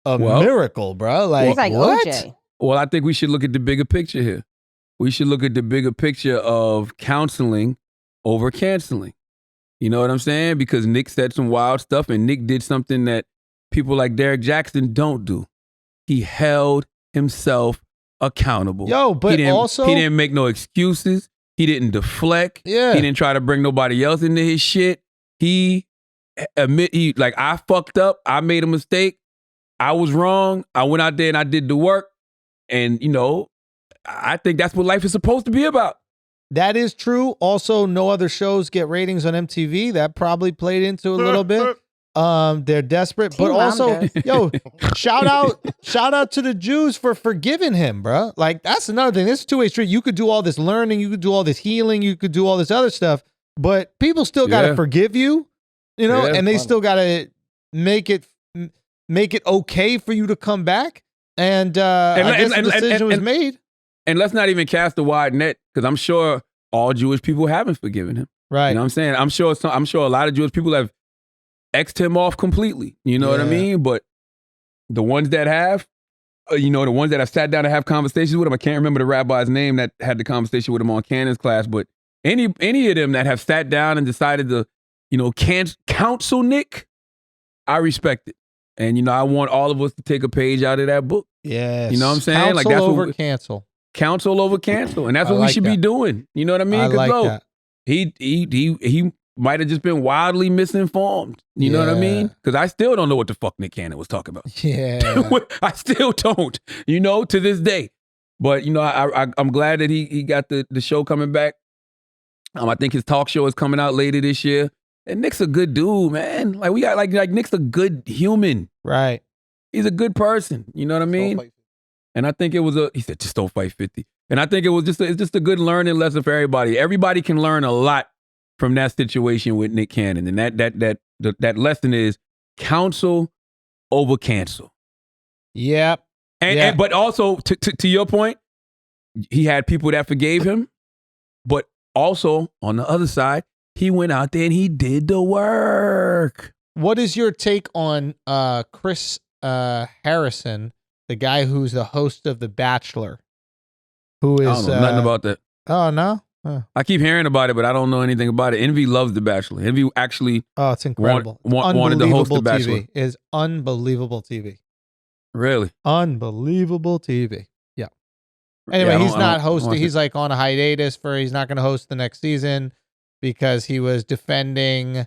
a Well- miracle, bro. Like, He's like what? OJ. Well, I think we should look at the bigger picture here. We should look at the bigger picture of counseling over canceling. You know what I'm saying? Because Nick said some wild stuff, and Nick did something that people like Derek Jackson don't do. He held himself accountable. Yo, but he didn't, also- he didn't make no excuses. He didn't deflect. Yeah. He didn't try to bring nobody else into his shit. He like, I fucked up. I made a mistake. I was wrong. I went out there and I did the work. And, you know, I think that's what life is supposed to be about. That is true. Also, no other shows get ratings on MTV. That probably played into a little bit. They're desperate, but also, yo, shout out to the Jews for forgiving him, bro. Like, that's another thing. This is two-way street. You could do all this learning, you could do all this healing, you could do all this other stuff, but people still got to forgive you, and they still got to make it okay for you to come back. And I guess the decision was made. And let's not even cast a wide net, because I'm sure all Jewish people haven't forgiven him. Right. You know what I'm saying? I'm sure a lot of Jewish people have X'd him off completely. You know what I mean? But the ones that have, the ones that have sat down to have conversations with him, I can't remember the rabbi's name that had the conversation with him on Cannon's class, but any of them that have sat down and decided to, counsel Nick, I respect it. And, I want all of us to take a page out of that book. Yes. You know what I'm saying? Counsel like that's over cancel. Counsel over cancel. And that's what we should be doing. You know what I mean? I like that. He might have just been wildly misinformed. You know what I mean? Because I still don't know what the fuck Nick Cannon was talking about. Yeah. I still don't, to this day. But, I'm glad that he got the show coming back. I think his talk show is coming out later this year. And Nick's a good dude, man. Like, we got like Nick's a good human. Right. He's a good person. You know what I mean? And I think it was he said, just don't fight 50. And I think it was it's just a good learning lesson for everybody. Everybody can learn a lot from that situation with Nick Cannon. And that lesson is counsel over cancel. Yep. And but also to your point, he had people that forgave him, but also on the other side, he went out there and he did the work. What is your take on Chris Harrison, the guy who's the host of The Bachelor? Who is I don't know nothing about that. Oh no. Huh. I keep hearing about it, but I don't know anything about it. Envy loves The Bachelor. Envy actually it's incredible. wanted to host The Bachelor. TV. It is unbelievable TV. Really? Unbelievable TV. Yeah. Anyway, he's not hosting. He's like on a hiatus he's not going to host the next season because he was defending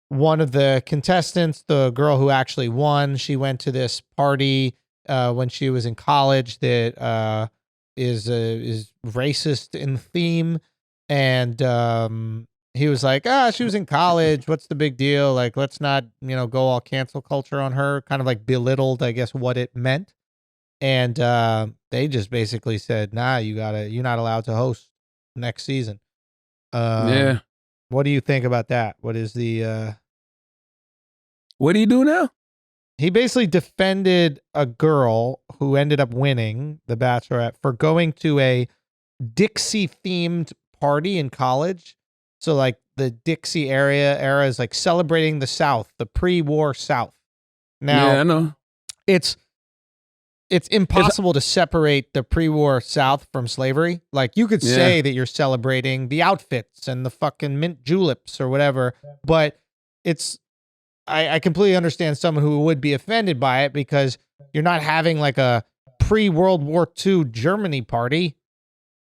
one of the contestants, the girl who actually won. She went to this party when she was in college that is racist in theme, and he was like, she was in college, what's the big deal, like, let's not go all cancel culture on her, kind of like belittled, I guess, what it meant. And they just basically said, nah, you're not allowed to host next season. What do you think about that? What is the what do you do now? He basically defended a girl who ended up winning The Bachelorette for going to a Dixie-themed party in college. So, like, the Dixie era is like celebrating the South, the pre-war South. Now, yeah, I know. It's impossible to separate the pre-war South from slavery. Like, you could say that you're celebrating the outfits and the fucking mint juleps or whatever, but I completely understand someone who would be offended by it because you're not having like a pre-World War II Germany party.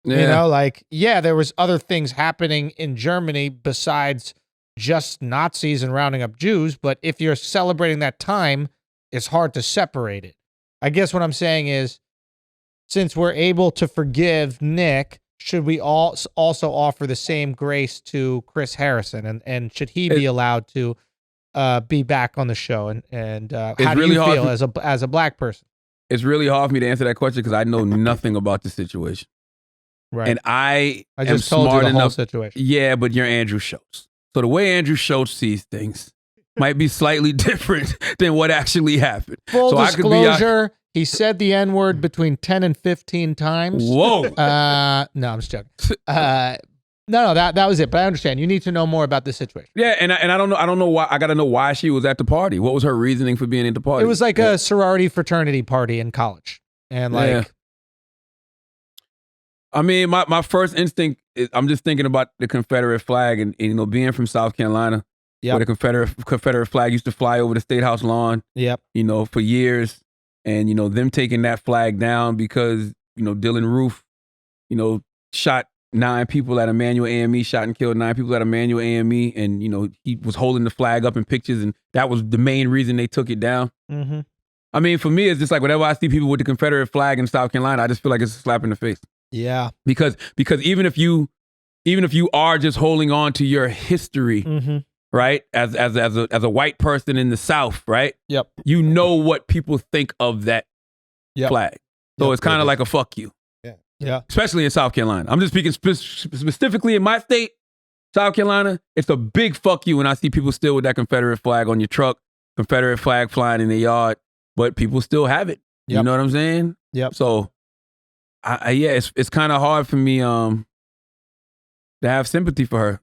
Yeah. There was other things happening in Germany besides just Nazis and rounding up Jews, but if you're celebrating that time, it's hard to separate it. I guess what I'm saying is, since we're able to forgive Nick, should we also offer the same grace to Chris Harrison, and should he be allowed to be back on the show? And how do you feel as a black person? It's really hard for me to answer that question because I know nothing about the situation. Right. And I just am told smart you the whole enough. situation. Yeah, but you're Andrew Schulz. So the way Andrew Schulz sees things might be slightly different than what actually happened. Full disclosure, he said the N-word between 10 and 15 times. Whoa. No, I'm just joking. No, that was it. But I understand. You need to know more about this situation. Yeah, and I don't know why. I got to know why she was at the party. What was her reasoning for being at the party? It was like a sorority fraternity party in college. And like, I mean, my first instinct is I'm just thinking about the Confederate flag and being from South Carolina, where the Confederate flag used to fly over the State House lawn, for years. And, them taking that flag down because, Dylan Roof, shot 9 people at Emmanuel AME, shot and killed 9 people at Emmanuel AME. And, he was holding the flag up in pictures. And that was the main reason they took it down. Mm-hmm. I mean, for me, it's just like whenever I see people with the Confederate flag in South Carolina, I just feel like it's a slap in the face. Yeah. Because even if you even if you are just holding on to your history, right? As a white person in the South, right? Yep. You know what people think of that flag. So it's kind of like a fuck you. Yeah. Especially in South Carolina. I'm just speaking specifically in my state, South Carolina. It's a big fuck you when I see people still with that Confederate flag on your truck, Confederate flag flying in the yard, but people still have it. You know what I'm saying? Yep. So, it's kind of hard for me to have sympathy for her.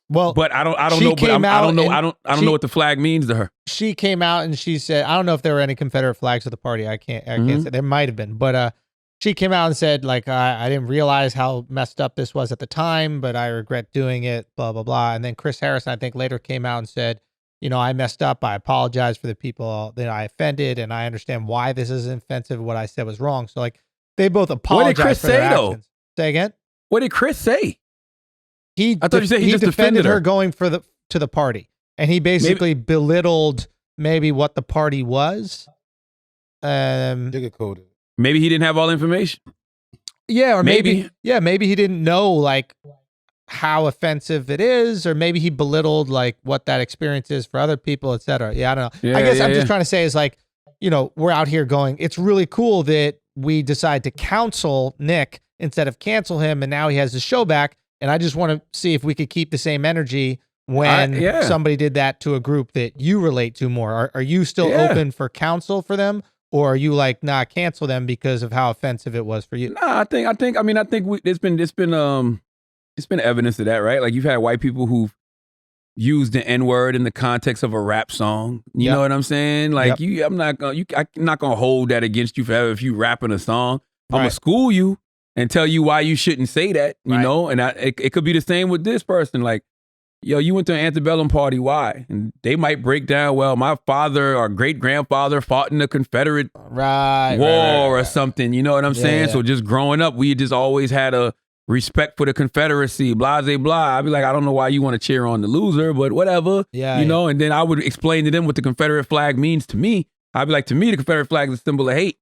Well, but I don't know. But I don't know. I don't know what the flag means to her. She came out and she said, I don't know if there were any Confederate flags at the party. I can't say. There might have been, but she came out and said, like, I didn't realize how messed up this was at the time, but I regret doing it, blah, blah, blah. And then Chris Harrison, I think, later came out and said, I messed up. I apologize for the people that I offended, and I understand why this is offensive. What I said was wrong. So, like, they both apologized. What did Chris for their say, though? actions. Say again? What did Chris say? I thought you said he just defended her going to the party, and he basically belittled maybe what the party was. Sugarcoated. Maybe he didn't have all the information. Yeah, or maybe he didn't know like how offensive it is, or maybe he belittled like what that experience is for other people, etc. Yeah, I don't know. I guess I'm just trying to say is like, we're out here going, it's really cool that we decide to counsel Nick instead of cancel him, and now he has the show back. And I just want to see if we could keep the same energy when somebody did that to a group that you relate to more. Are you still open for counsel for them? Or are you like, nah, cancel them because of how offensive it was for you? Nah, I think it's been evidence of that, right? Like you've had white people who've used the N-word in the context of a rap song. You know what I'm saying? Like I'm not gonna hold that against you forever if you rapping a song. I'm gonna school you and tell you why you shouldn't say that. You know, and it could be the same with this person. Like, yo, you went to an antebellum party. Why? And they might break down, well, my father or great-grandfather fought in the Confederate war or something. You know what I'm saying? So just growing up, we just always had a respect for the Confederacy, blah, blah, blah. I'd be like, I don't know why you want to cheer on the loser, but whatever. You know, and then I would explain to them what the Confederate flag means to me. I'd be like, to me, the confederate flag is a symbol of hate,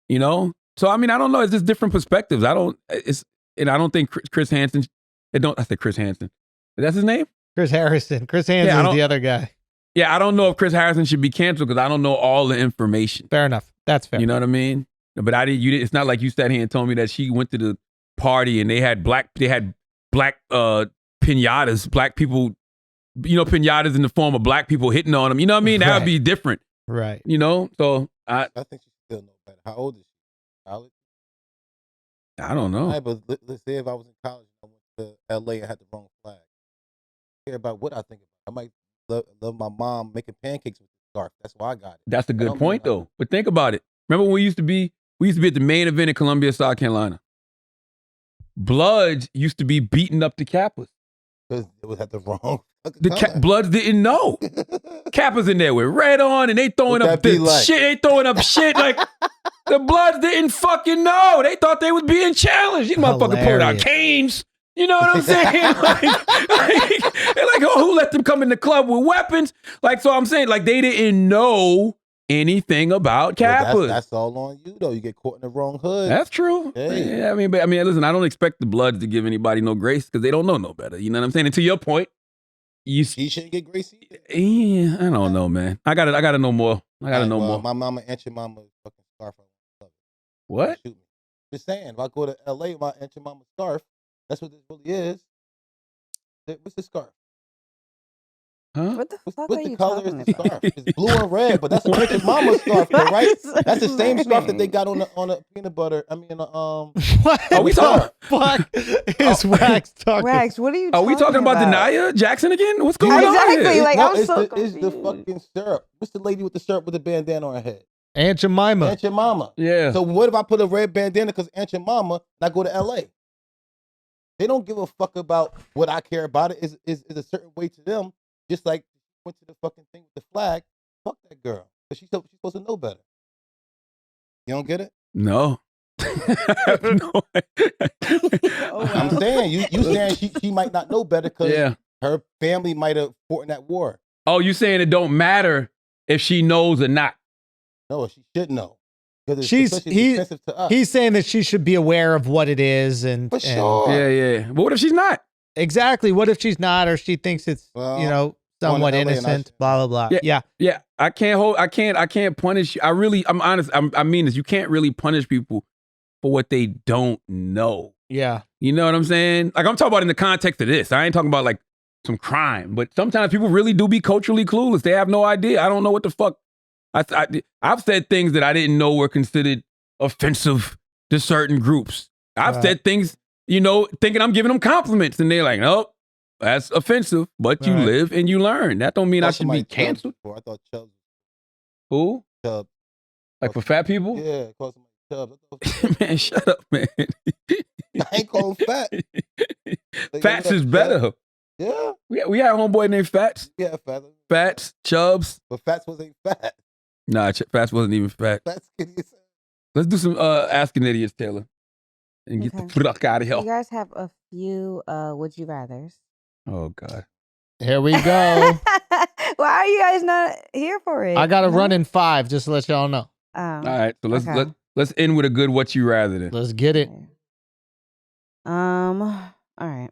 you know? So, I mean, I don't know. It's just different perspectives. I don't think Chris Hansen, I said Chris Hansen. That's his name? Chris Harrison. Chris Hansen is the other guy. Yeah, I don't know if Chris Harrison should be canceled because I don't know all the information. Fair enough. That's fair. You know what I mean? But it's not like you sat here and told me that she went to the party and they had black pinatas, black people, pinatas in the form of black people hitting on them. You know what I mean? That would be different. Right. You know? So I think she still knows better. How old is she? College? I don't know. Right, but let's say if I was in college and I went to LA and had the wrong flag. I care about what I think about. I might love my mom making pancakes with the scarf. That's why I got it. That's a good point though. But think about it. Remember when we used to be at the main event in Columbia, South Carolina. Bloods used to be beating up the Kappas. Because it was at the wrong Bloods didn't know. Kappas in there with red on and they throwing up shit. They throwing up shit like the Bloods didn't fucking know. They thought they was being challenged. These motherfuckers pulled out canes. You know what I'm saying? They're like, oh, who let them come in the club with weapons? Like, so I'm saying, like, they didn't know anything about Kappas. Well, that's all on you, though. You get caught in the wrong hood. That's true. Hey. Yeah, I mean, listen, I don't expect the Bloods to give anybody no grace because they don't know no better. You know what I'm saying? And to your point, he shouldn't get grace either. Yeah, I don't know, man. I gotta know more. I gotta know more. My mama Aunt your mama fucking scarf. What? Shoot me. Just saying, if I go to LA with my Aunt your mama scarf, that's what this really is. What's the scarf? Huh? What the fuck what are the you color talking is the about? scarf? It's blue and red, but that's Aunt your mama's scarf, though, right? That's the same scarf that they got on the peanut butter. I mean, what are we talking? Fuck is Wax talking? Wax, what are you? Are we talking about Denia Jackson again? What's going on Exactly. here? Like, no, I'm so confused. it's the fucking syrup. What's the lady with the syrup with the bandana on her head? Aunt Jemima. Aunt your mama. Yeah. So what if I put a red bandana because Aunt your mama and I go to LA? They don't give a fuck about what I care about. It is a certain way to them. Just like went to the fucking thing with the flag. Fuck that girl. Because she's supposed to know better. You don't get it? No. No. I'm saying you saying she might not know better because her family might have fought in that war. Oh, you saying it don't matter if she knows or not? No, she should know. Because it's expensive to us. He's saying that she should be aware of what it is and For sure. Yeah. But what if she's not? Exactly. What if she's not, or she thinks it's somewhat innocent? Blah blah blah. Yeah. I can't punish you. I'm honest. I mean this. You can't really punish people for what they don't know. Yeah. You know what I'm saying? Like I'm talking about in the context of this. I ain't talking about like some crime, but sometimes people really do be culturally clueless. They have no idea. I don't know what the fuck. I've said things that I didn't know were considered offensive to certain groups. I've said things, thinking I'm giving them compliments, and they're like, "Nope, that's offensive." But you live and you learn. That don't mean I should be canceled. I thought Chubb. Who? Chubb. Like for fat people? Yeah, call somebody Chubb. Man, shut up, man. I ain't called fat. Fats is better. Yeah. We had a homeboy named Fats. Yeah, Fats. Fats, Chubbs. But Fats wasn't fat. Nah, Fats wasn't even fat. Fats idiots. Let's do some asking idiots, Taylor. And get the fuck out of here. You guys have a few would you rathers. Oh, God. Here we go. Why are you guys not here for it? I got to run in 5, just to let y'all know. All right, so let's end with a good what you rather then. Let's get it. All right.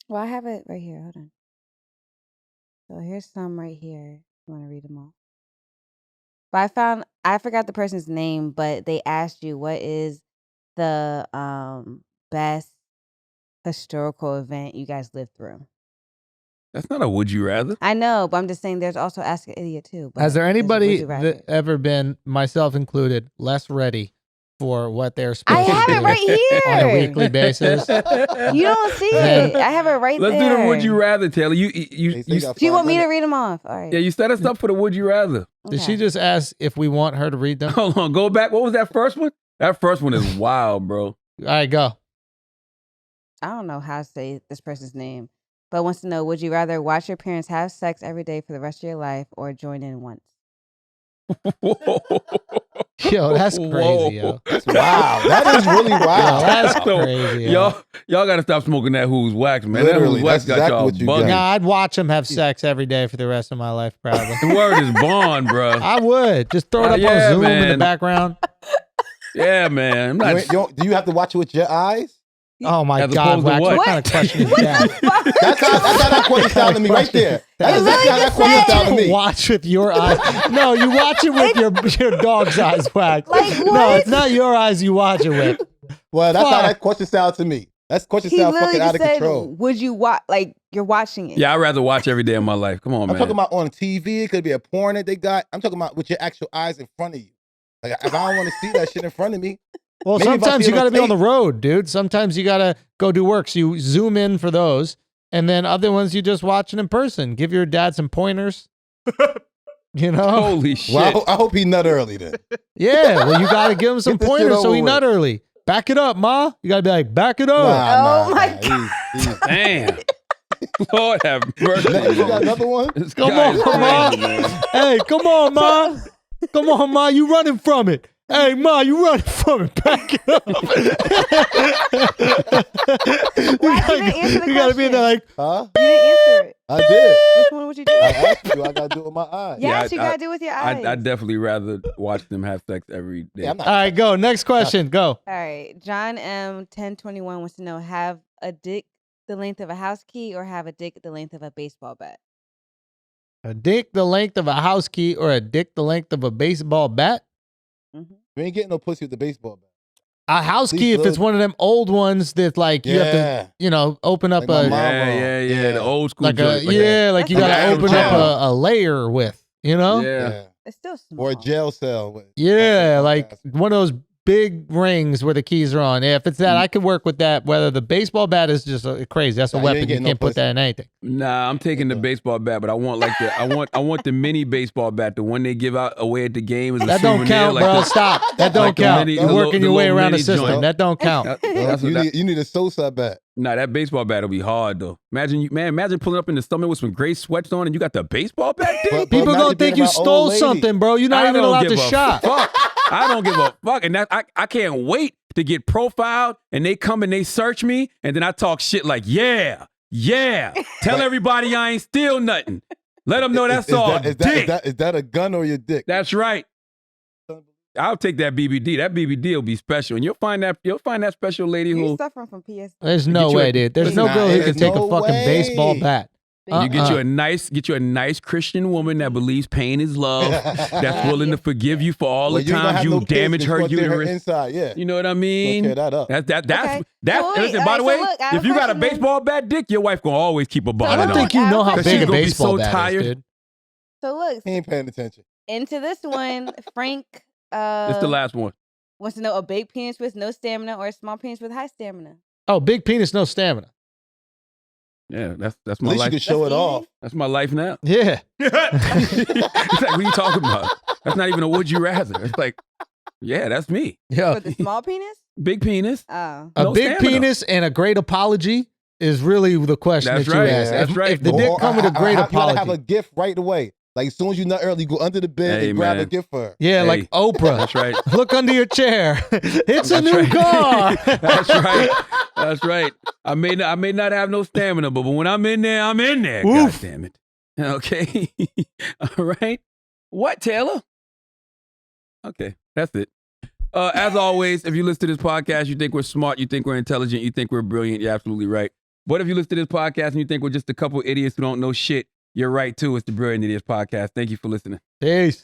Well, I have it right here. Hold on. So here's some right here. You want to read them all? But I forgot the person's name, but they asked you what is the best historical event you guys lived through. That's not a would you rather. I know, but I'm just saying there's also Ask an Idiot too. Has there anybody that ever been, myself included, less ready for what they're supposed to do? I have it right here on a weekly basis? You don't see it. I have it right Let's there. do the would you rather, Taylor. You do you want me to read them off? All right. Yeah, you set us up for the would you rather. Did she just ask if we want her to read them? Hold on, go back. What was that first one? That first one is wild, bro. All right, go. I don't know how to say this person's name, but wants to know, would you rather watch your parents have sex every day for the rest of your life or join in once? Yo, that's crazy, yo. That's wild. That is really wild. Yo, that's crazy, yo. Y'all got to stop smoking that Who's Wax, man. Literally, that Who's Wax that's got exactly y'all what you bugging. Nah, I'd watch them have sex every day for the rest of my life, probably. The word is bond, bro. I would. Just throw it up yeah, on Zoom in the man. background. Yeah, man. I'm not, Do you have to watch it with your eyes? Oh, my As God, opposed to Wax. what? What kind of question is that? That's how that question sounded to me right there. That's exactly how that question sounded to me. Watch with your eyes. No, you watch it with your dog's eyes, Wax. Like what? No, it's not your eyes you watch it with. Well, that's how that question sounded to me. That question He sounds literally fucking out just of said, control. would you watch, like, you're watching it. yeah, I'd rather watch every day of my life. Come on, I'm man. talking about on TV. It could be a porn that they got. I'm talking about with your actual eyes in front of you. Like, if I don't want to see that shit in front of me. Well, maybe if I sometimes see you it got to be on the tape. road, dude. Sometimes you got to go do work. So you zoom in for those. And then other ones you just watch it in person. Give your dad some pointers. You know? Holy shit. Well, I hope he nut early then. Yeah, well, you got to give him some Get this shit pointers so over he with. nut early. Back it up, Ma. You got to be like, back it up. Oh, my God. Damn. Lord have mercy. You got another one? This Come guy on, is Ma. crazy, man. Hey, come on, Ma. Come on, Ma. You running from it. Hey, Ma, you running from it. Back it up. You got to be in there like, Huh? You didn't answer it. I did. Which one would you do? I asked you. I got to do it with my eyes. Yes, Yeah, you got to do it with your eyes. I'd definitely rather watch them have sex every day. Yeah, I'm not. all right, go. Next question. Go. All right. John M. 1021 wants to know, have a dick the length of a house key or have a dick the length of a baseball bat? A dick the length of a house key or a dick the length of a baseball bat? Mm-hmm. You ain't getting no pussy with the baseball bat. A house key, if it's one of them old ones that like you have to, open up Like my mom. Yeah. The old school like joint. you That's got to Adam open up Jones. a layer with, Yeah. It's still small. Or a jail cell. With like one of those big rings where the keys are on. Yeah, if it's that, I could work with that. Whether the baseball bat is just crazy, that's a Nah, you weapon. ain't You getting can't no put that in anything. Nah, I'm taking the baseball bat, but I want like the I want the mini baseball bat, the one they give out away at the game as a That souvenir. don't count, like bro. the- Stop. That don't like the count. mini- You're the working little- your way the around the mini system. joint. That don't count. That's you, what need, you need a Sosa bat. Nah, that baseball bat will be hard though. Imagine pulling up in the stomach with some gray sweats on and you got the baseball bat. Dude? But People imagine gonna think being you around old stole lady. something, bro. You're not I even don't allowed give to a shop. fuck. I don't give a fuck, and that I can't wait to get profiled and they come and they search me and then I talk shit like yeah. Tell everybody I ain't steal nothing. Let them know that's all Is dick. that a gun or your dick? That's right. I'll take that BBD. That BBD will be special, and you'll find that special lady You're who. suffering from PS. There's no way, dude. There's no girl who can take a fucking baseball bat. You get you a nice Christian woman that believes pain is love, that's willing to forgive you for all the times you damage her uterus. Inside, yeah. You know what I mean? Tear that up. That's. So wait, Listen, by the way, look, I have if you got a question then. baseball bat dick, your wife gonna always keep a bonnet I on. don't think you know how Because big she's a gonna be baseball so bat tired. is, dude. So look, He ain't paying attention. into this one, Frank It's the last one. wants to know a big penis with no stamina or a small penis with high stamina. Oh, big penis, no stamina. Yeah, that's At my least you life. can show it That's off. That's my life now. Yeah. It's like, what are you talking about? That's not even a would you rather. It's like, yeah, that's me. Yeah. With a small penis? Big penis. Oh. A No big stamina. penis and a great apology is really the question That's that you right. ask. That's right. If the dick come with a great You gotta apology. have a gift right away. Like as soon as you nut early, you go under the bed Hey, and grab man. a gift for her. Yeah, Hey, like Oprah. That's right. Look under your chair. It's a That's new right. car. That's right. That's right. I may not have no stamina, but when I'm in there, I'm in there. Oof. God damn it. Okay. All right. What, Taylor? Okay, that's it. As always, if you listen to this podcast, you think we're smart, you think we're intelligent, you think we're brilliant, you're absolutely right. But if you listen to this podcast and you think we're just a couple idiots who don't know shit, you're right too. It's the Brilliant Idiots Podcast. Thank you for listening. Peace.